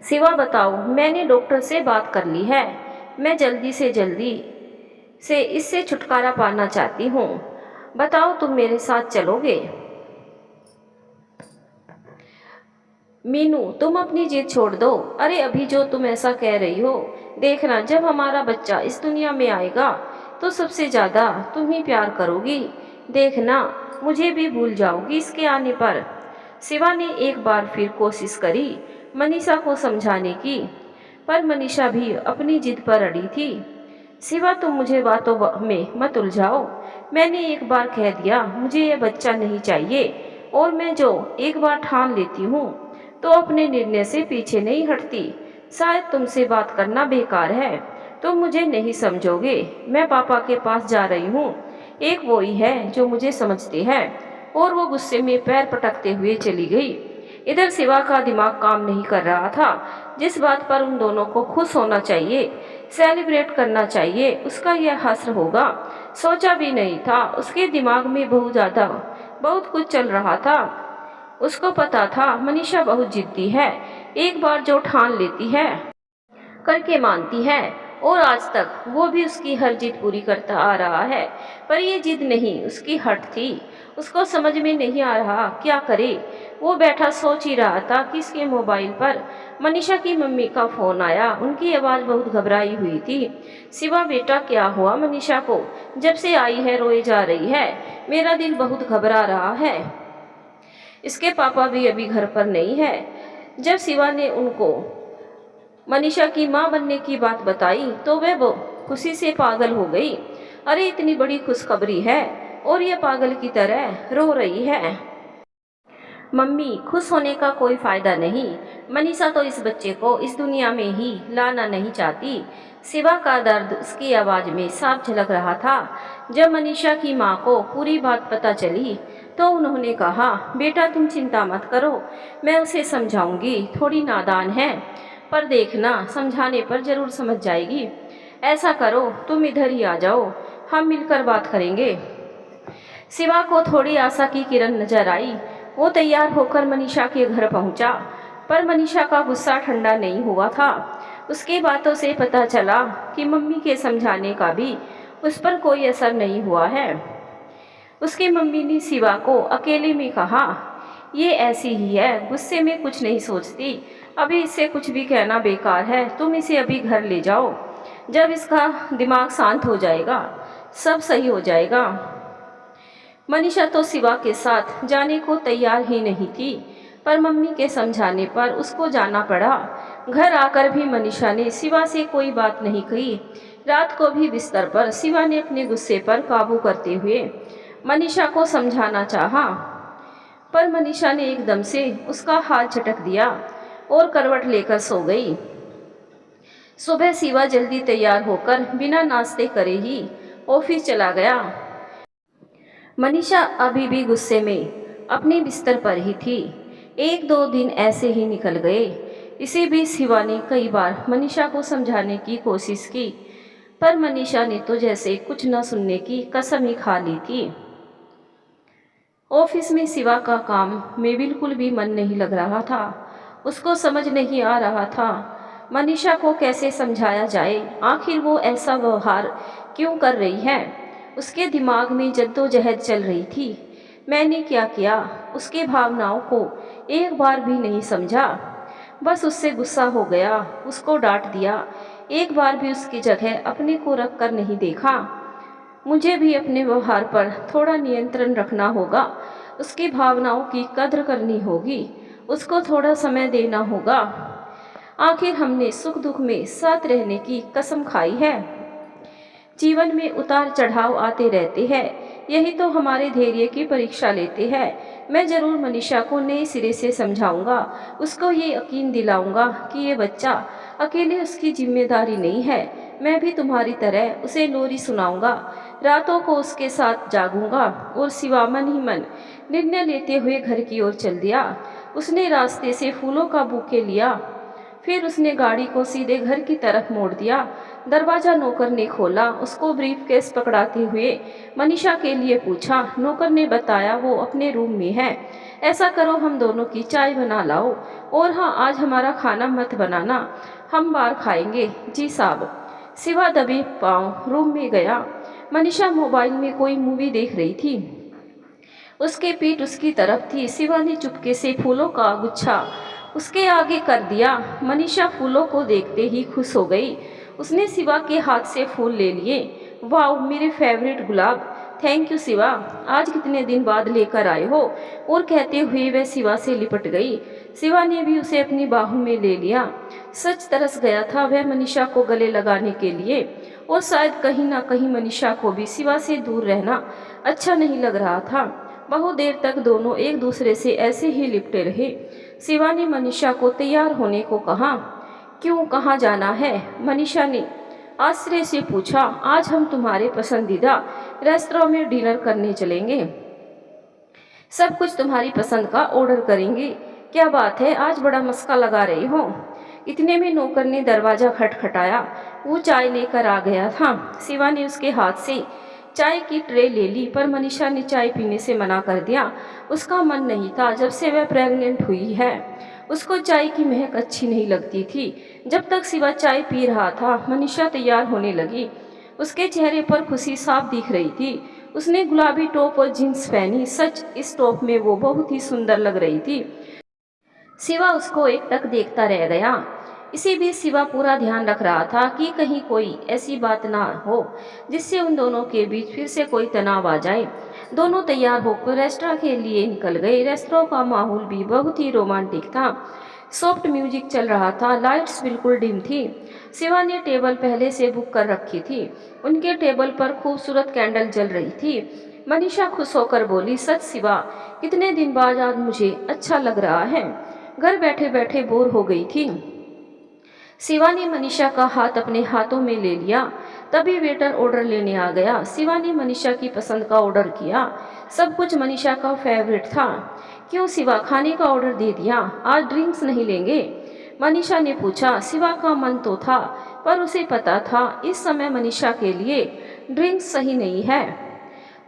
शिवा बताओ, मैंने डॉक्टर से बात कर ली है, मैं जल्दी से इससे छुटकारा पाना चाहती हूँ। बताओ तुम मेरे साथ चलोगे? मीनू तुम अपनी जिद छोड़ दो। अरे अभी जो तुम ऐसा कह रही हो, देखना जब हमारा बच्चा इस दुनिया में आएगा तो सबसे ज़्यादा तुम ही प्यार करोगी। देखना मुझे भी भूल जाओगी इसके आने पर। शिवा ने एक बार फिर कोशिश करी, मनीषा को समझाने की, पर मनीषा भी अपनी जिद पर अड़ी थी। शिवा, तुम मुझे बातों में मत उलझाओ। मैंने एक बार कह दिया मुझे ये बच्चा नहीं चाहिए, और मैं जो एक बार ठान लेती हूँ तो अपने निर्णय से पीछे नहीं हटती। शायद तुमसे बात करना बेकार है, तुम मुझे नहीं समझोगे। मैं पापा के पास जा रही हूँ, एक वो ही है जो मुझे समझते हैं। और वो गुस्से में पैर पटकते हुए चली गई। इधर शिवा का दिमाग काम नहीं कर रहा था। जिस बात पर उन दोनों को खुश होना चाहिए, सेलिब्रेट करना चाहिए, उसका यह हश्र होगा, सोचा भी नहीं था। उसके दिमाग में बहुत कुछ चल रहा था। उसको पता था मनीषा बहुत जिद्दी है, एक बार जो ठान लेती है करके मानती है, और आज तक वो भी उसकी हर जिद पूरी करता आ रहा है। पर ये जिद नहीं, उसकी हट थी। उसको समझ में नहीं आ रहा क्या करे। वो बैठा सोच ही रहा था कि इसके मोबाइल पर मनीषा की मम्मी का फ़ोन आया। उनकी आवाज़ बहुत घबराई हुई थी। शिवा, बेटा क्या हुआ? मनीषा को जब से आई है रोए जा रही है। मेरा दिल बहुत घबरा रहा है। इसके पापा भी अभी घर पर नहीं है। जब शिवा ने उनको मनीषा की माँ बनने की बात बताई तो वो खुशी से पागल हो गई। अरे, इतनी बड़ी खुशखबरी है और ये पागल की तरह रो रही है। मम्मी, खुश होने का कोई फायदा नहीं। मनीषा तो इस बच्चे को इस दुनिया में ही लाना नहीं चाहती। शिवा का दर्द उसकी आवाज़ में साफ झलक रहा था। जब मनीषा की माँ को पूरी बात पता चली तो उन्होंने कहा, बेटा तुम चिंता मत करो, मैं उसे समझाऊंगी। थोड़ी नादान है, पर देखना समझाने पर जरूर समझ जाएगी। ऐसा करो, तुम इधर ही आ जाओ, हम मिलकर बात करेंगे। शिवा को थोड़ी आशा की किरण नजर आई। वो तैयार होकर मनीषा के घर पहुंचा, पर मनीषा का गुस्सा ठंडा नहीं हुआ था। उसकी बातों से पता चला कि मम्मी के समझाने का भी उस पर कोई असर नहीं हुआ है। उसकी मम्मी ने शिवा को अकेले में कहा, ये ऐसी ही है, गुस्से में कुछ नहीं सोचती। अभी इससे कुछ भी कहना बेकार है, तुम इसे अभी घर ले जाओ। जब इसका दिमाग शांत हो जाएगा सब सही हो जाएगा। मनीषा तो शिवा के साथ जाने को तैयार ही नहीं थी, पर मम्मी के समझाने पर उसको जाना पड़ा। घर आकर भी मनीषा ने शिवा से कोई बात नहीं कही। रात को भी बिस्तर पर शिवा ने अपने गुस्से पर काबू करते हुए मनीषा को समझाना चाहा, पर मनीषा ने एकदम से उसका हाथ झटक दिया और करवट लेकर सो गई। सुबह शिवा जल्दी तैयार होकर बिना नाश्ते करे ही ऑफिस चला गया। मनीषा अभी भी गुस्से में अपने बिस्तर पर ही थी। 1-2 दिन ऐसे ही निकल गए। इसी बीच शिवा ने कई बार मनीषा को समझाने की कोशिश की, पर मनीषा ने तो जैसे कुछ न सुनने की कसम ही खा ली थी। ऑफिस में शिवा का काम में बिल्कुल भी मन नहीं लग रहा था। उसको समझ नहीं आ रहा था मनीषा को कैसे समझाया जाए। आखिर वो ऐसा व्यवहार क्यों कर रही है। उसके दिमाग में जद्दोजहद चल रही थी। मैंने क्या किया? उसके भावनाओं को एक बार भी नहीं समझा, बस उससे गुस्सा हो गया, उसको डांट दिया। एक बार भी उसकी जगह अपने को रख कर नहीं देखा। मुझे भी अपने व्यवहार पर थोड़ा नियंत्रण रखना होगा। उसकी भावनाओं की कद्र करनी होगी, उसको थोड़ा समय देना होगा। आखिर हमने सुख दुख में साथ रहने की कसम खाई है। जीवन में उतार चढ़ाव आते रहते हैं, यही तो हमारे धैर्य की परीक्षा लेते हैं। मैं जरूर मनीषा को नए सिरे से समझाऊंगा, उसको ये यकीन दिलाऊंगा कि ये बच्चा अकेले उसकी जिम्मेदारी नहीं है। मैं भी तुम्हारी तरह उसे लोरी सुनाऊंगा, रातों को उसके साथ जागूंगा। और शिवा मन ही मन निर्णय लेते हुए घर की ओर चल दिया। उसने रास्ते से फूलों का बुके लिया, फिर उसने गाड़ी को सीधे घर की तरफ मोड़ दिया। दरवाज़ा नौकर ने खोला। उसको ब्रीफकेस पकड़ाते हुए मनीषा के लिए पूछा। नौकर ने बताया वो अपने रूम में है। ऐसा करो, हम दोनों की चाय बना लाओ, और हाँ, आज हमारा खाना मत बनाना, हम बाहर खाएंगे। जी साहब। शिवा दबे पाँव रूम में गया। मनीषा मोबाइल में कोई मूवी देख रही थी। उसके पीठ उसकी तरफ थी। शिवा ने चुपके से फूलों का गुच्छा उसके आगे कर दिया। मनीषा फूलों को देखते ही खुश हो गई। उसने शिवा के हाथ से फूल ले लिए। वाह, मेरे favourite gulab, thank you Shiva, आज कितने दिन बाद लेकर आए हो। और कहते हुए वह शिवा से लिपट गई। शिवा ने भी उसे अपनी बाहों में ले लिया। सच तरस गया था वह मनीषा को गले लगाने के लिए, और शायद कहीं ना कहीं मनीषा को भी शिवा से दूर रहना अच्छा नहीं लग रहा था। बहुत देर तक दोनों एक दूसरे से ऐसे ही लिपटे रहे। शिवा ने मनीषा को तैयार होने को कहा। क्यों, कहाँ जाना है? मनीषा ने आश्चर्य से पूछा। आज हम तुम्हारे पसंदीदा रेस्तरां में डिनर करने चलेंगे। सब कुछ तुम्हारी पसंद का ऑर्डर करेंगे। क्या बात है, आज बड़ा मस्का लगा रही हो। इतने में नौकर ने दरवाजा खटखटाया। वो चाय लेकर आ गया था। शिवा ने उसके हाथ से चाय की ट्रे ले ली, पर मनीषा ने चाय पीने से मना कर दिया। उसका मन नहीं था। जब से वह प्रेग्नेंट हुई है उसको चाय की महक अच्छी नहीं लगती थी। जब तक शिवा चाय पी रहा था मनीषा तैयार होने लगी। उसके चेहरे पर खुशी साफ दिख रही थी। उसने गुलाबी टॉप और जींस पहनी। सच, इस टॉप में वो बहुत ही सुंदर लग रही थी। शिवा उसको एकटक देखता रह गया। इसी बीच शिवा पूरा ध्यान रख रहा था कि कहीं कोई ऐसी बात ना हो जिससे उन दोनों के बीच फिर से कोई तनाव आ जाए। दोनों तैयार होकर रेस्टोरेंट के लिए निकल गए। रेस्टोरेंट का माहौल भी बहुत ही रोमांटिक था। सॉफ्ट म्यूजिक चल रहा था। लाइट्स बिल्कुल डिम थी। शिवा ने टेबल पहले से बुक कर रखी थी। उनके टेबल पर खूबसूरत कैंडल जल रही थी। मनीषा खुश होकर बोली, सच शिवा, कितने दिन बाद आज मुझे अच्छा लग रहा है। घर बैठे बैठे बोर हो गई थी। शिवा ने मनीषा का हाथ अपने हाथों में ले लिया। तभी वेटर ऑर्डर लेने आ गया। शिवा ने मनीषा की पसंद का ऑर्डर किया। सब कुछ मनीषा का फेवरेट था। क्यों शिवा, खाने का ऑर्डर दे दिया, आज ड्रिंक्स नहीं लेंगे? मनीषा ने पूछा। शिवा का मन तो था, पर उसे पता था इस समय मनीषा के लिए ड्रिंक्स सही नहीं है।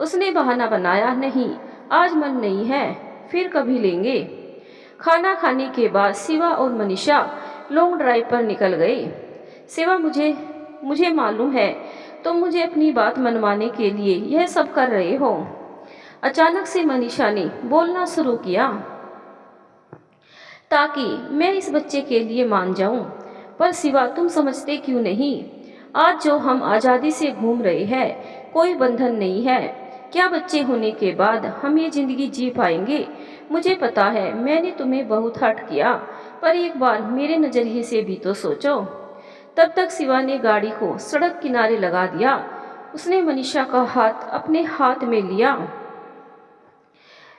उसने बहाना बनाया, नहीं आज मन नहीं है, फिर कभी लेंगे। खाना खाने के बाद शिवा और मनीषा लॉन्ग ड्राइव पर निकल गए। शिवा, मुझे मालूम है तुम मुझे अपनी बात मनवाने के लिए यह सब कर रहे हो। अचानक से मनीषा ने बोलना शुरू किया, ताकि मैं इस बच्चे के लिए मान जाऊं। पर शिवा, तुम समझते क्यों नहीं? आज जो हम आज़ादी से घूम रहे हैं, कोई बंधन नहीं है। क्या बच्चे होने के बाद हम ये जिंदगी जी पाएंगे? मुझे पता है मैंने तुम्हें बहुत हर्ट किया, पर एक बार मेरे नज़रिए से भी तो सोचो। तब तक शिवा ने गाड़ी को सड़क किनारे लगा दिया। उसने मनीषा का हाथ अपने हाथ में लिया।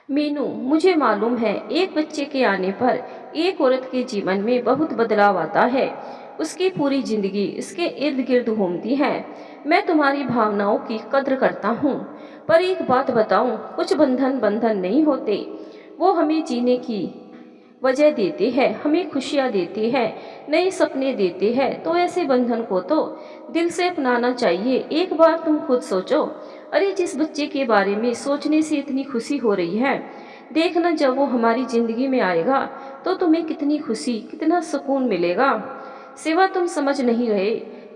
मीनू, मुझे मालूम है एक बच्चे के आने पर एक औरत के जीवन में बहुत बदलाव आता है। उसकी पूरी जिंदगी इसके इर्द गिर्द घूमती है। मैं तुम्हारी भावनाओं की कद्र करता हूँ, पर एक बात बताऊँ, कुछ बंधन नहीं होते। वो हमें जीने की वजह देते हैं, हमें खुशियाँ देते हैं, नए सपने देते हैं। तो ऐसे बंधन को तो दिल से अपनाना चाहिए। एक बार तुम खुद सोचो। अरे, जिस बच्चे के बारे में सोचने से इतनी खुशी हो रही है, देखना जब वो हमारी ज़िंदगी में आएगा तो तुम्हें कितनी खुशी, कितना सुकून मिलेगा। शिवा, तुम समझ नहीं रहे।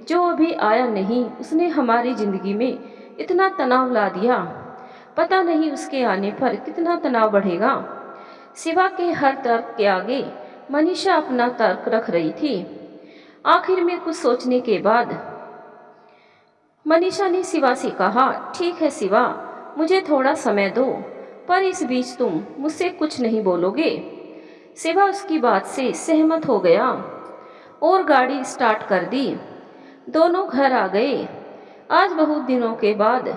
जो अभी आया नहीं उसने हमारी ज़िंदगी में इतना तनाव ला दिया। पता नहीं उसके आने पर कितना तनाव बढ़ेगा। शिवा के हर तर्क के आगे मनीषा अपना तर्क रख रही थी। आखिर में कुछ सोचने के बाद मनीषा ने शिवा से कहा, ठीक है शिवा, मुझे थोड़ा समय दो, पर इस बीच तुम मुझसे कुछ नहीं बोलोगे। शिवा उसकी बात से सहमत हो गया और गाड़ी स्टार्ट कर दी। दोनों घर आ गए। आज बहुत दिनों के बाद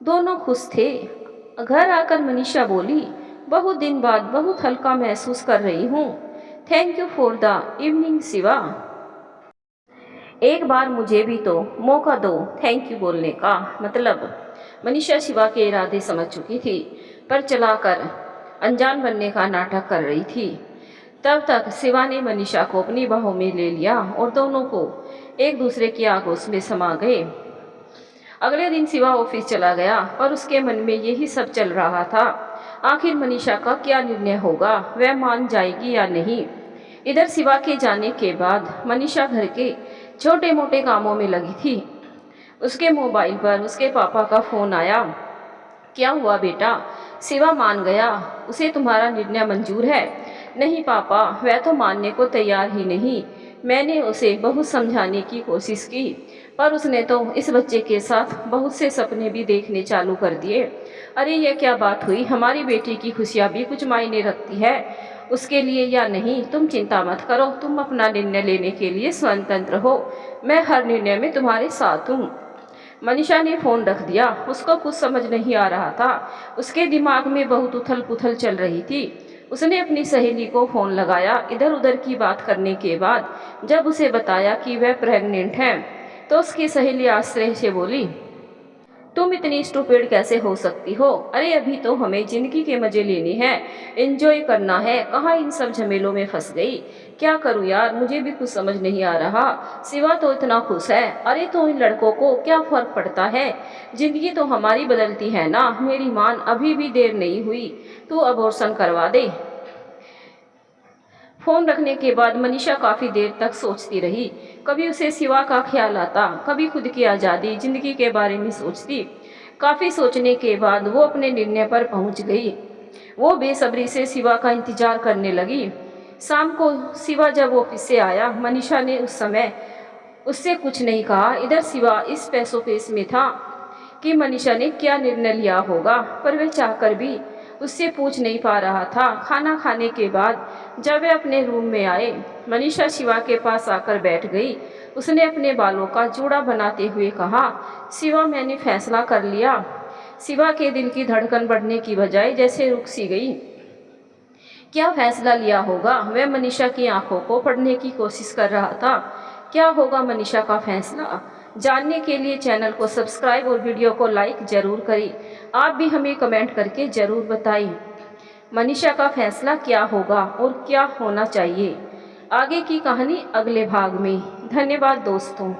दोनों खुश थे। घर आकर मनीषा बोली, बहुत दिन बाद बहुत हल्का महसूस कर रही हूँ। Thank you for the evening Shiva. एक बार मुझे भी तो मौका दो थैंक यू बोलने का। मतलब मनीषा शिवा के इरादे समझ चुकी थी, पर चलाकर अनजान बनने का नाटक कर रही थी। तब तक शिवा ने मनीषा को अपनी बाहों में ले लिया और दोनों को एक दूसरे की आगोश में समा गए। अगले दिन शिवा ऑफिस चला गया, पर उसके मन में यही सब चल रहा था। आखिर मनीषा का क्या निर्णय होगा, वह मान जाएगी या नहीं। इधर शिवा के जाने के बाद मनीषा घर के छोटे मोटे कामों में लगी थी। उसके मोबाइल पर उसके पापा का फ़ोन आया। क्या हुआ बेटा? शिवा मान गया, उसे तुम्हारा निर्णय मंजूर है? नहीं पापा, वह तो मानने को तैयार ही नहीं। मैंने उसे बहुत समझाने की कोशिश की, पर उसने तो इस बच्चे के साथ बहुत से सपने भी देखने चालू कर दिए। अरे ये क्या बात हुई, हमारी बेटी की खुशियाँ भी कुछ मायने रखती है उसके लिए या नहीं? तुम चिंता मत करो, तुम अपना निर्णय लेने के लिए स्वतंत्र हो, मैं हर निर्णय में तुम्हारे साथ हूँ। मनीषा ने फ़ोन रख दिया। उसको कुछ समझ नहीं आ रहा था, उसके दिमाग में बहुत उथल पुथल चल रही थी। उसने अपनी सहेली को फ़ोन लगाया। इधर उधर की बात करने के बाद जब उसे बताया कि वह प्रेग्नेंट है, तो उसकी सहेली आश्चर्य से बोली, तुम इतनी स्टूपिड कैसे हो सकती हो? अरे अभी तो हमें ज़िंदगी के मज़े लेने हैं, एंजॉय करना है, कहाँ इन सब झमेलों में फंस गई। क्या करूँ यार, मुझे भी कुछ समझ नहीं आ रहा। शिवा तो इतना खुश है। अरे तो इन लड़कों को क्या फ़र्क पड़ता है, ज़िंदगी तो हमारी बदलती है ना। मेरी मान, अभी भी देर नहीं हुई, तू अबॉर्शन करवा दे। फ़ोन रखने के बाद मनीषा काफ़ी देर तक सोचती रही। कभी उसे शिवा का ख्याल आता, कभी खुद की आज़ादी, ज़िंदगी के बारे में सोचती। काफ़ी सोचने के बाद वो अपने निर्णय पर पहुंच गई। वो बेसब्री से शिवा का इंतज़ार करने लगी। शाम को शिवा जब ऑफिस से आया, मनीषा ने उस समय उससे कुछ नहीं कहा। इधर शिवा इस पैसोपेश में था कि मनीषा ने क्या निर्णय लिया होगा, पर वह चाहकर भी उससे पूछ नहीं पा रहा था। खाना खाने के बाद जब वे अपने रूम में आए, मनीषा शिवा के पास आकर बैठ गई। उसने अपने बालों का जूड़ा बनाते हुए कहा, शिवा मैंने फैसला कर लिया। शिवा के दिल की धड़कन बढ़ने की बजाय जैसे रुक सी गई। क्या फैसला लिया होगा? वह मनीषा की आंखों को पढ़ने की कोशिश कर रहा था। क्या होगा मनीषा का फैसला? जानने के लिए चैनल को सब्सक्राइब और वीडियो को लाइक ज़रूर करें। आप भी हमें कमेंट करके ज़रूर बताइए मनीषा का फैसला क्या होगा और क्या होना चाहिए। आगे की कहानी अगले भाग में। धन्यवाद दोस्तों।